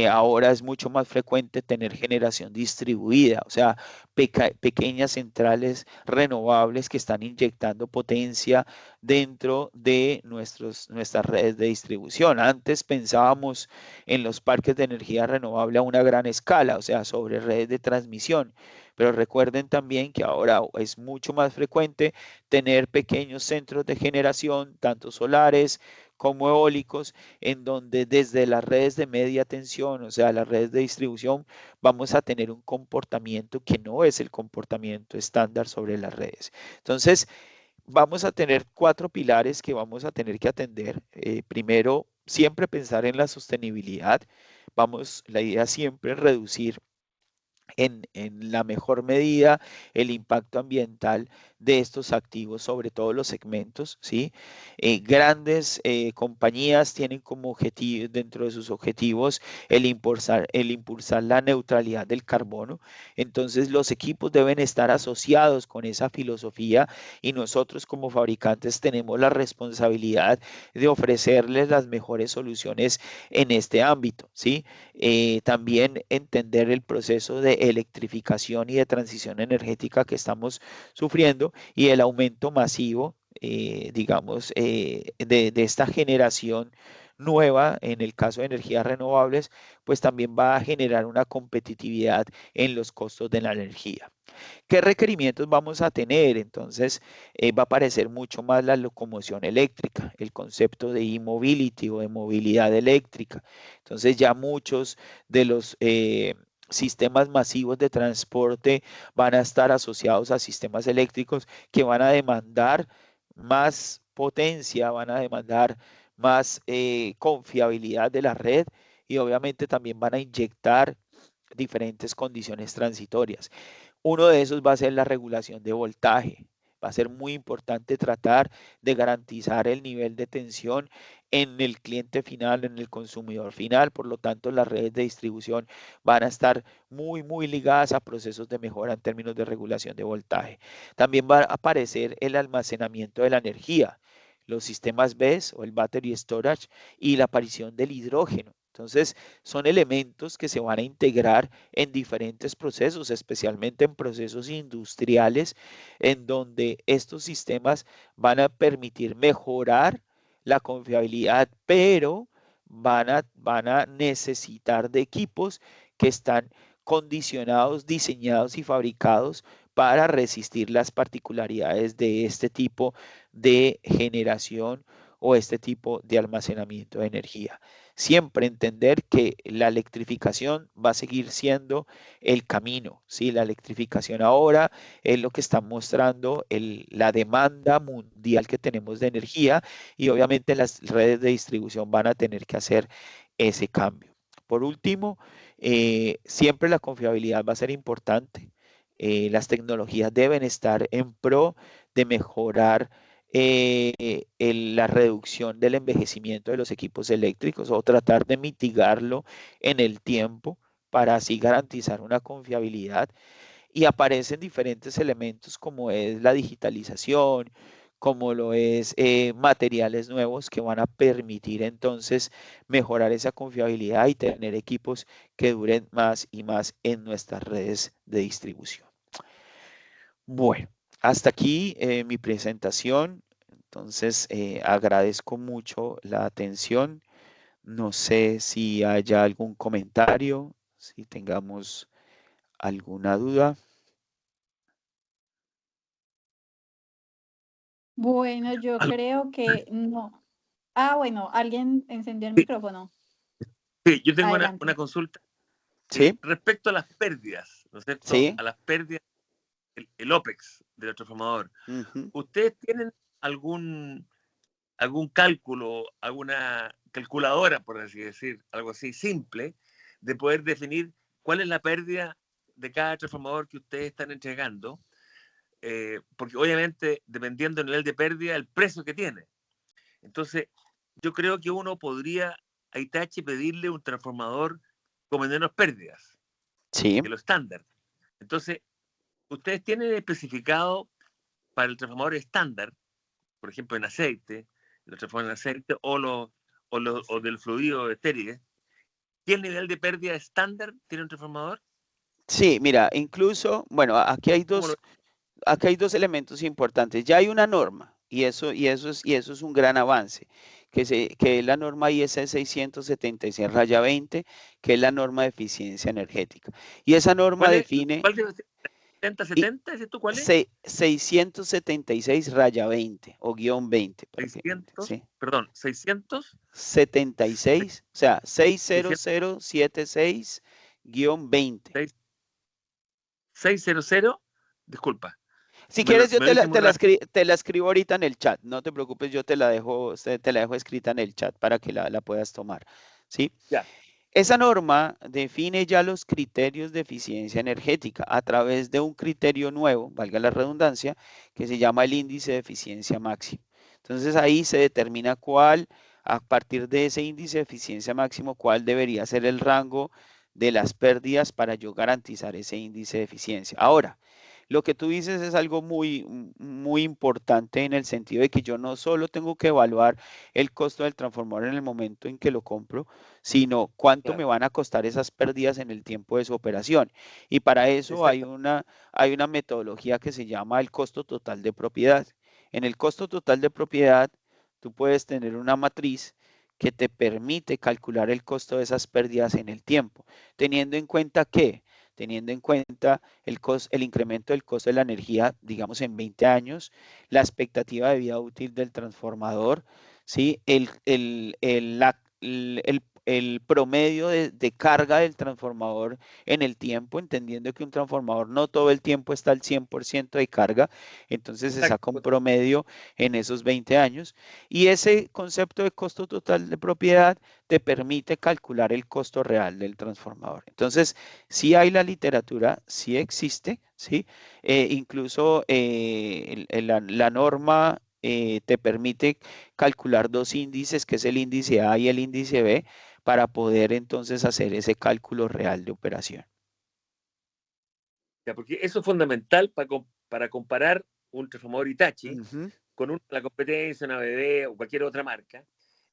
ahora es mucho más frecuente tener generación distribuida, o sea, pequeñas centrales renovables que están inyectando potencia dentro de nuestras redes de distribución. Antes pensábamos en los parques de energía renovable a una gran escala, o sea, sobre redes de transmisión. Pero recuerden también que ahora es mucho más frecuente tener pequeños centros de generación, tanto solares como eólicos, en donde desde las redes de media tensión, o sea, las redes de distribución, vamos a tener un comportamiento que no es el comportamiento estándar sobre las redes. Entonces, vamos a tener 4 pilares que vamos a tener que atender. Primero, siempre pensar en la sostenibilidad. La idea siempre es reducir en la mejor medida el impacto ambiental de estos activos, sobre todo los segmentos, ¿sí? Grandes compañías tienen como objetivo, dentro de sus objetivos, el impulsar la neutralidad del carbono. Entonces, los equipos deben estar asociados con esa filosofía, y nosotros como fabricantes tenemos la responsabilidad de ofrecerles las mejores soluciones en este ámbito, ¿sí? También entender el proceso de electrificación y de transición energética que estamos sufriendo, y el aumento masivo, digamos, de esta generación nueva, en el caso de energías renovables, pues también va a generar una competitividad en los costos de la energía. ¿Qué requerimientos vamos a tener? Entonces, va a aparecer mucho más la locomoción eléctrica, el concepto de e-mobility o de movilidad eléctrica. Entonces, ya muchos de los sistemas masivos de transporte van a estar asociados a sistemas eléctricos que van a demandar más potencia, van a demandar más confiabilidad de la red, y obviamente también van a inyectar diferentes condiciones transitorias. Uno de esos va a ser la regulación de voltaje. Va a ser muy importante tratar de garantizar el nivel de tensión en el cliente final, en el consumidor final. Por lo tanto, las redes de distribución van a estar muy, muy ligadas a procesos de mejora en términos de regulación de voltaje. También va a aparecer el almacenamiento de la energía, los sistemas BESS o el Battery Storage, y la aparición del hidrógeno. Entonces, son elementos que se van a integrar en diferentes procesos, especialmente en procesos industriales, en donde estos sistemas van a permitir mejorar la confiabilidad, pero van a necesitar de equipos que están condicionados, diseñados y fabricados para resistir las particularidades de este tipo de generación o este tipo de almacenamiento de energía. Siempre entender que la electrificación va a seguir siendo el camino, ¿sí? La electrificación ahora es lo que está mostrando la demanda mundial que tenemos de energía, y obviamente las redes de distribución van a tener que hacer ese cambio. Por último, siempre la confiabilidad va a ser importante. Las tecnologías deben estar en pro de mejorar la reducción del envejecimiento de los equipos eléctricos o tratar de mitigarlo en el tiempo para así garantizar una confiabilidad. Y aparecen diferentes elementos como es la digitalización, como lo es materiales nuevos que van a permitir entonces mejorar esa confiabilidad y tener equipos que duren más y más en nuestras redes de distribución. Bueno, hasta aquí mi presentación. Entonces, agradezco mucho la atención. No sé si haya algún comentario, si tengamos alguna duda. Bueno, yo Algo- creo que no. Ah, bueno, alguien encendió el Sí, micrófono. sí, yo tengo una Adelante. consulta Sí, respecto a las pérdidas, ¿no es cierto? sí. A las pérdidas, el OPEX del transformador. Ujú. ¿Ustedes tienen algún cálculo, alguna calculadora, por así decir, algo así simple, de poder definir cuál es la pérdida de cada transformador que ustedes están entregando? Porque obviamente, dependiendo del nivel de pérdida, el precio que tiene. Entonces, yo creo que uno podría a Hitachi pedirle un transformador con menos pérdidas Sí, que lo estándar. Entonces, ustedes tienen especificado para el transformador estándar, por ejemplo, en aceite, los transformadores en aceite o del fluido estéril, ¿qué nivel de pérdida estándar tiene un transformador? sí, mira, incluso, bueno, ¿Cómo lo aquí hay dos elementos importantes. Ya hay una norma y eso es un gran avance, que es la norma IS 676-20, que es la norma de eficiencia energética. Y esa norma ¿Cuál es? define ¿Cuál debe ser? ¿70, y 70? ¿Es esto cuál es? 676-20 o -20, para que, 600, sí. perdón, 600, 76, o sea, 600, 60076-20. 600, disculpa, Si quieres, yo me lo dice muy rápido. te la escribo ahorita en el chat. No te preocupes, yo te la dejo escrita en el chat para que la puedas tomar. ¿Sí? Ya, Esa norma define ya los criterios de eficiencia energética a través de un criterio nuevo, valga la redundancia, que se llama el índice de eficiencia máximo. Entonces ahí se determina a partir de ese índice de eficiencia máximo, cuál debería ser el rango de las pérdidas para yo garantizar ese índice de eficiencia. Ahora, lo que tú dices es algo muy importante en el sentido de que yo no solo tengo que evaluar el costo del transformador en el momento en que lo compro, sino cuánto me claro, van a costar esas pérdidas en el tiempo de su operación. Y para eso exacto. hay una metodología que se llama el costo total de propiedad. En el costo total de propiedad, tú puedes tener una matriz que te permite calcular el costo de esas pérdidas en el tiempo, teniendo en cuenta que, teniendo en cuenta el incremento del costo de la energía, digamos en 20 años, la expectativa de vida útil del transformador, ¿sí? El promedio de carga del transformador en el tiempo, entendiendo que un transformador no todo el tiempo está al 100% de carga, entonces se saca un Exacto. promedio en esos 20 años. Y ese concepto de costo total de propiedad te permite calcular el costo real del transformador. Entonces, sí hay la literatura, sí existe, ¿sí? Incluso la norma te permite calcular dos índices, que es el índice A y el índice B, para poder entonces hacer ese cálculo real de operación. Ya, porque eso es fundamental para comparar un transformador Hitachi Ujú, con la competencia, una BD o cualquier otra marca.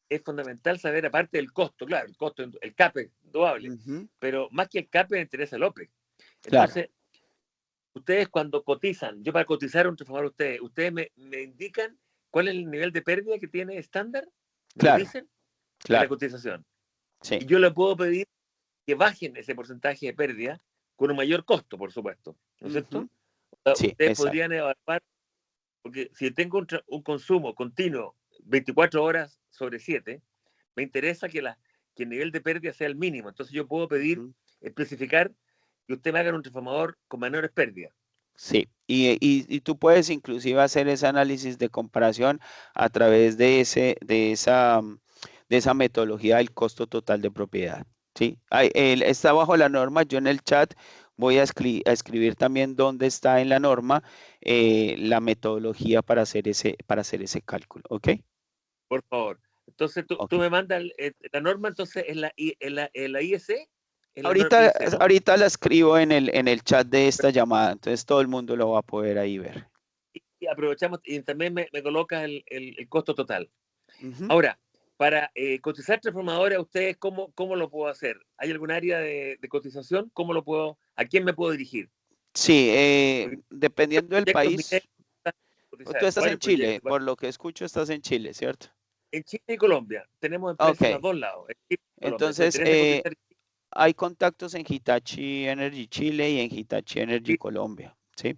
Es fundamental saber, aparte del costo, claro, el costo, el CAPEX, indudable, ujú, pero más que el CAPEX me interesa el OPEX. claro, Entonces, ustedes cuando cotizan, yo para cotizar un transformador, ustedes me indican cuál es el nivel de pérdida que tiene estándar, me lo claro, dicen en la claro, cotización. sí, Y yo le puedo pedir que bajen ese porcentaje de pérdida con un mayor costo, por supuesto, ¿no es ujú, cierto? O sea, sí, ustedes exacto, podrían evaluar, porque si tengo un consumo continuo 24 horas sobre 7, me interesa que el nivel de pérdida sea el mínimo. Entonces yo puedo pedir, ujú, especificar que usted me haga un transformador con menores pérdidas. sí. Y tú puedes inclusive hacer ese análisis de comparación a través de esa metodología del costo total de propiedad. ¿Sí? Está bajo la norma, yo en el chat Voy a escribir también dónde está en la norma la metodología para hacer ese cálculo, ¿ok? Por favor. Entonces, Ok. tú me mandas la norma, entonces, en la IEC, en la norma Ahorita, IEC, ¿no? ahorita la escribo en el chat de esta llamada, entonces todo el mundo lo va a poder ahí ver. Y aprovechamos y también me colocas el costo total. Ujú. Ahora, para cotizar transformadores, ¿a ustedes cómo lo puedo hacer? ¿Hay algún área de cotización? ¿A quién me puedo dirigir? Sí, Porque dependiendo del proyectos mineros país, están tú cotizar, estás en varios Chile, proyectos. por lo que escucho estás en Chile, ¿cierto? En Chile y Colombia tenemos empresas en los Ok, dos lados, en Chile y Colombia. ¿Te entonces interesa cotizar? hay contactos en Hitachi Energy Chile y en Hitachi Energy Sí. Colombia, ¿sí?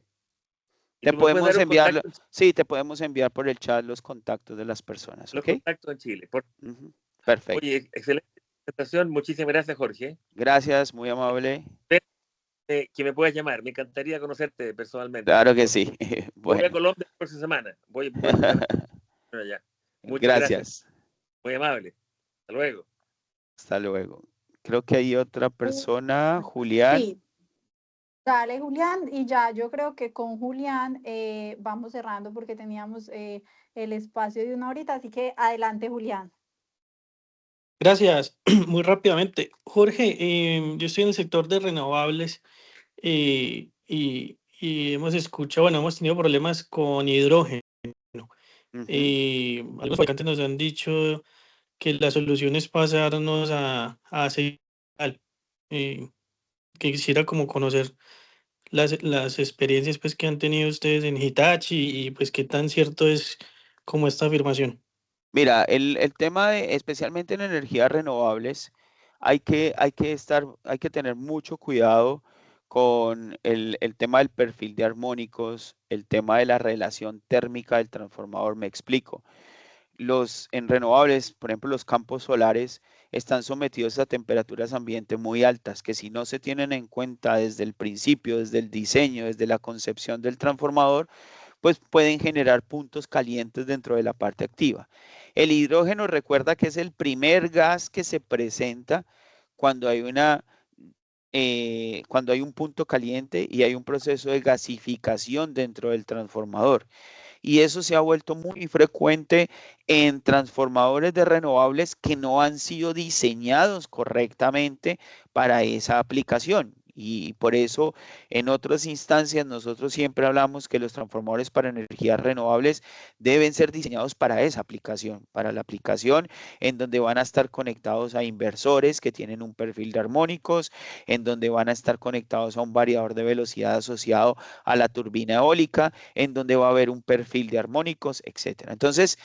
Y Te tú me puedes dar podemos un enviar, contacto, sí, te podemos enviar por el chat los contactos de las personas, los ¿ok? contactos en Chile. Ujú. Perfecto. Oye, excelente presentación. Muchísimas gracias, Jorge. Gracias, muy amable. Que me puedas llamar. Me encantaría conocerte personalmente. Claro que sí. Voy a Bueno, Colombia la próxima semana. Voy a estar allá. Muchas gracias. gracias. Muy amable. Hasta luego. Hasta luego. Creo que hay otra persona, Julián. Sí, dale, Julián. Y ya yo creo que con Julián vamos cerrando porque teníamos el espacio de 1 horita. Así que adelante, Julián. Gracias. Muy rápidamente. Jorge, yo estoy en el sector de renovables y hemos escuchado, bueno, hemos tenido problemas con hidrógeno. Ujú. Algunos fabricantes nos han dicho que la solución es pasarnos a aceite vegetal. Que quisiera como conocer las experiencias pues, que han tenido ustedes en Hitachi y pues qué tan cierto es como esta afirmación. Mira, el tema de, especialmente en energías renovables, hay que tener mucho cuidado con el tema del perfil de armónicos, el tema de la relación térmica del transformador. Me explico. En renovables, por ejemplo, los campos solares están sometidos a temperaturas ambiente muy altas, que si no se tienen en cuenta desde el principio, desde el diseño, desde la concepción del transformador, pues pueden generar puntos calientes dentro de la parte activa. El hidrógeno, recuerda que es el primer gas que se presenta cuando hay cuando hay un punto caliente y hay un proceso de gasificación dentro del transformador. Y eso se ha vuelto muy frecuente en transformadores de renovables que no han sido diseñados correctamente para esa aplicación. Y por eso en otras instancias nosotros siempre hablamos que los transformadores para energías renovables deben ser diseñados para esa aplicación, para la aplicación en donde van a estar conectados a inversores que tienen un perfil de armónicos, en donde van a estar conectados a un variador de velocidad asociado a la turbina eólica, en donde va a haber un perfil de armónicos, etcétera. Entonces,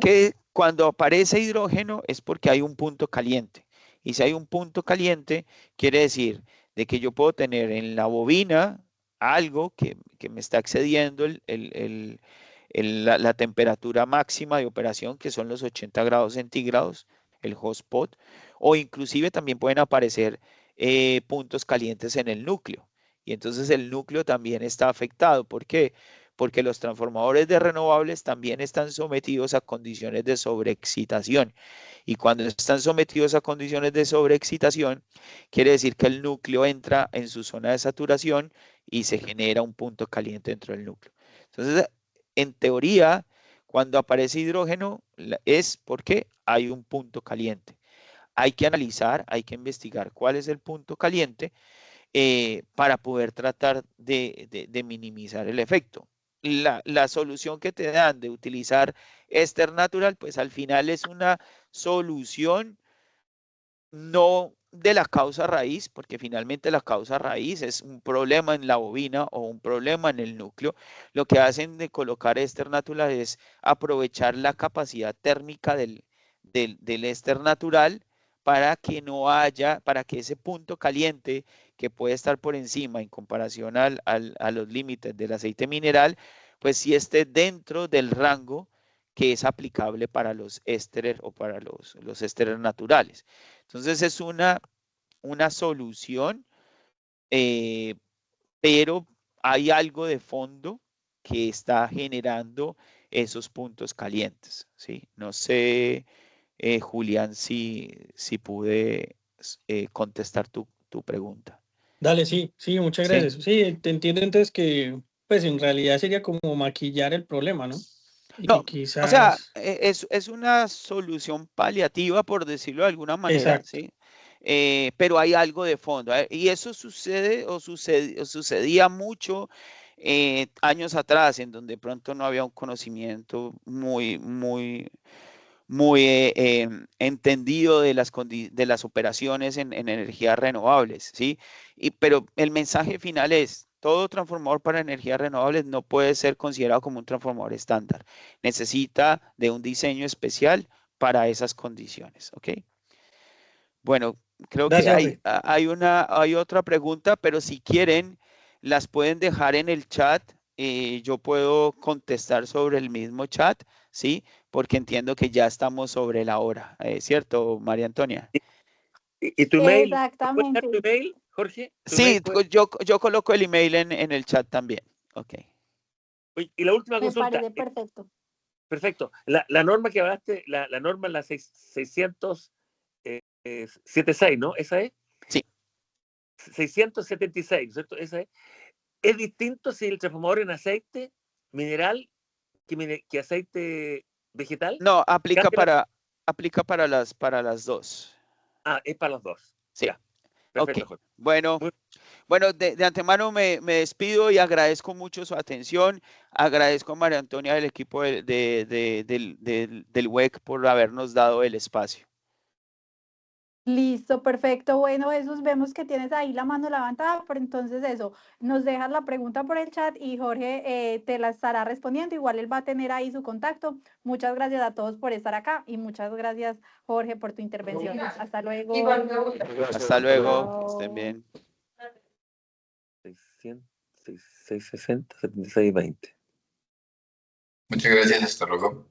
que cuando aparece hidrógeno es porque hay un punto caliente. Y si hay un punto caliente, quiere decir de que yo puedo tener en la bobina algo que me está excediendo la temperatura máxima de operación, que son los 80 grados centígrados, el hotspot, o inclusive también pueden aparecer puntos calientes en el núcleo. Y entonces el núcleo también está afectado. ¿Por qué? Porque los transformadores de renovables también están sometidos a condiciones de sobreexcitación. Y cuando están sometidos a condiciones de sobreexcitación, quiere decir que el núcleo entra en su zona de saturación y se genera un punto caliente dentro del núcleo. Entonces, en teoría, cuando aparece hidrógeno es porque hay un punto caliente. Hay que analizar, hay que investigar cuál es el punto caliente para poder tratar de minimizar el efecto. La solución que te dan de utilizar Ester Natural, pues al final es una solución no de la causa raíz, porque finalmente la causa raíz es un problema en la bobina o un problema en el núcleo. Lo que hacen de colocar éster natural es aprovechar la capacidad térmica del éster natural para que no haya, para que ese punto caliente que puede estar por encima en comparación a los límites del aceite mineral, pues sí esté dentro del rango que es aplicable para los ésteres o para los ésteres naturales. Entonces es una solución, eh, pero hay algo de fondo que está generando esos puntos calientes, ¿sí? No sé, Julián, si pude contestar tu pregunta. Dale, sí, sí, muchas ¿sí? gracias. Sí, te entiendo entonces que, pues en realidad sería como maquillar el problema, ¿no? Y No, o sea, quizás, es una solución paliativa, por decirlo de alguna manera, exacto, ¿sí? Pero hay algo de fondo. Y eso sucede o sucedía mucho años atrás, en donde pronto no había un conocimiento muy entendido de de las operaciones en energías renovables, ¿sí? Pero el mensaje final es, todo transformador para energías renovables no puede ser considerado como un transformador estándar. Necesita de un diseño especial para esas condiciones, ¿ok? Bueno, creo que gracias, Jorge. hay otra pregunta, pero si quieren, las pueden dejar en el chat. Yo puedo contestar sobre el mismo chat, ¿sí? Porque entiendo que ya estamos sobre la hora, ¿cierto, María Antonia? ¿Y tu email? ¿Me puedes dar Exactamente, tu email, Jorge? ¿Tu email Sí, puede? yo coloco el email en el chat también. Ok. Oye, y la última me consulta. parece perfecto. Perfecto. La norma que hablaste, la norma es la 676, ¿no? Esa es. Sí. 676, ¿no es cierto? Esa es. Es distinto si el transformador en aceite mineral que aceite vegetal. No, aplica Cambia la- para las dos. es para los dos. Sí. Ya. Ok. Perfecto, Jorge. Bueno. Muy- Bueno, de antemano me despido y agradezco mucho su atención. Agradezco a María Antonia del equipo del WEC por habernos dado el espacio. Listo, perfecto. Bueno, Jesús, vemos que tienes ahí la mano levantada, pero entonces eso, nos dejas la pregunta por el chat y Jorge te la estará respondiendo. Igual él va a tener ahí su contacto. Muchas gracias a todos por estar acá y muchas gracias, Jorge, por tu intervención. Hasta luego. Hasta luego, que estén Chao. bien. 600, 660, 76, 20. Muchas gracias, hasta luego.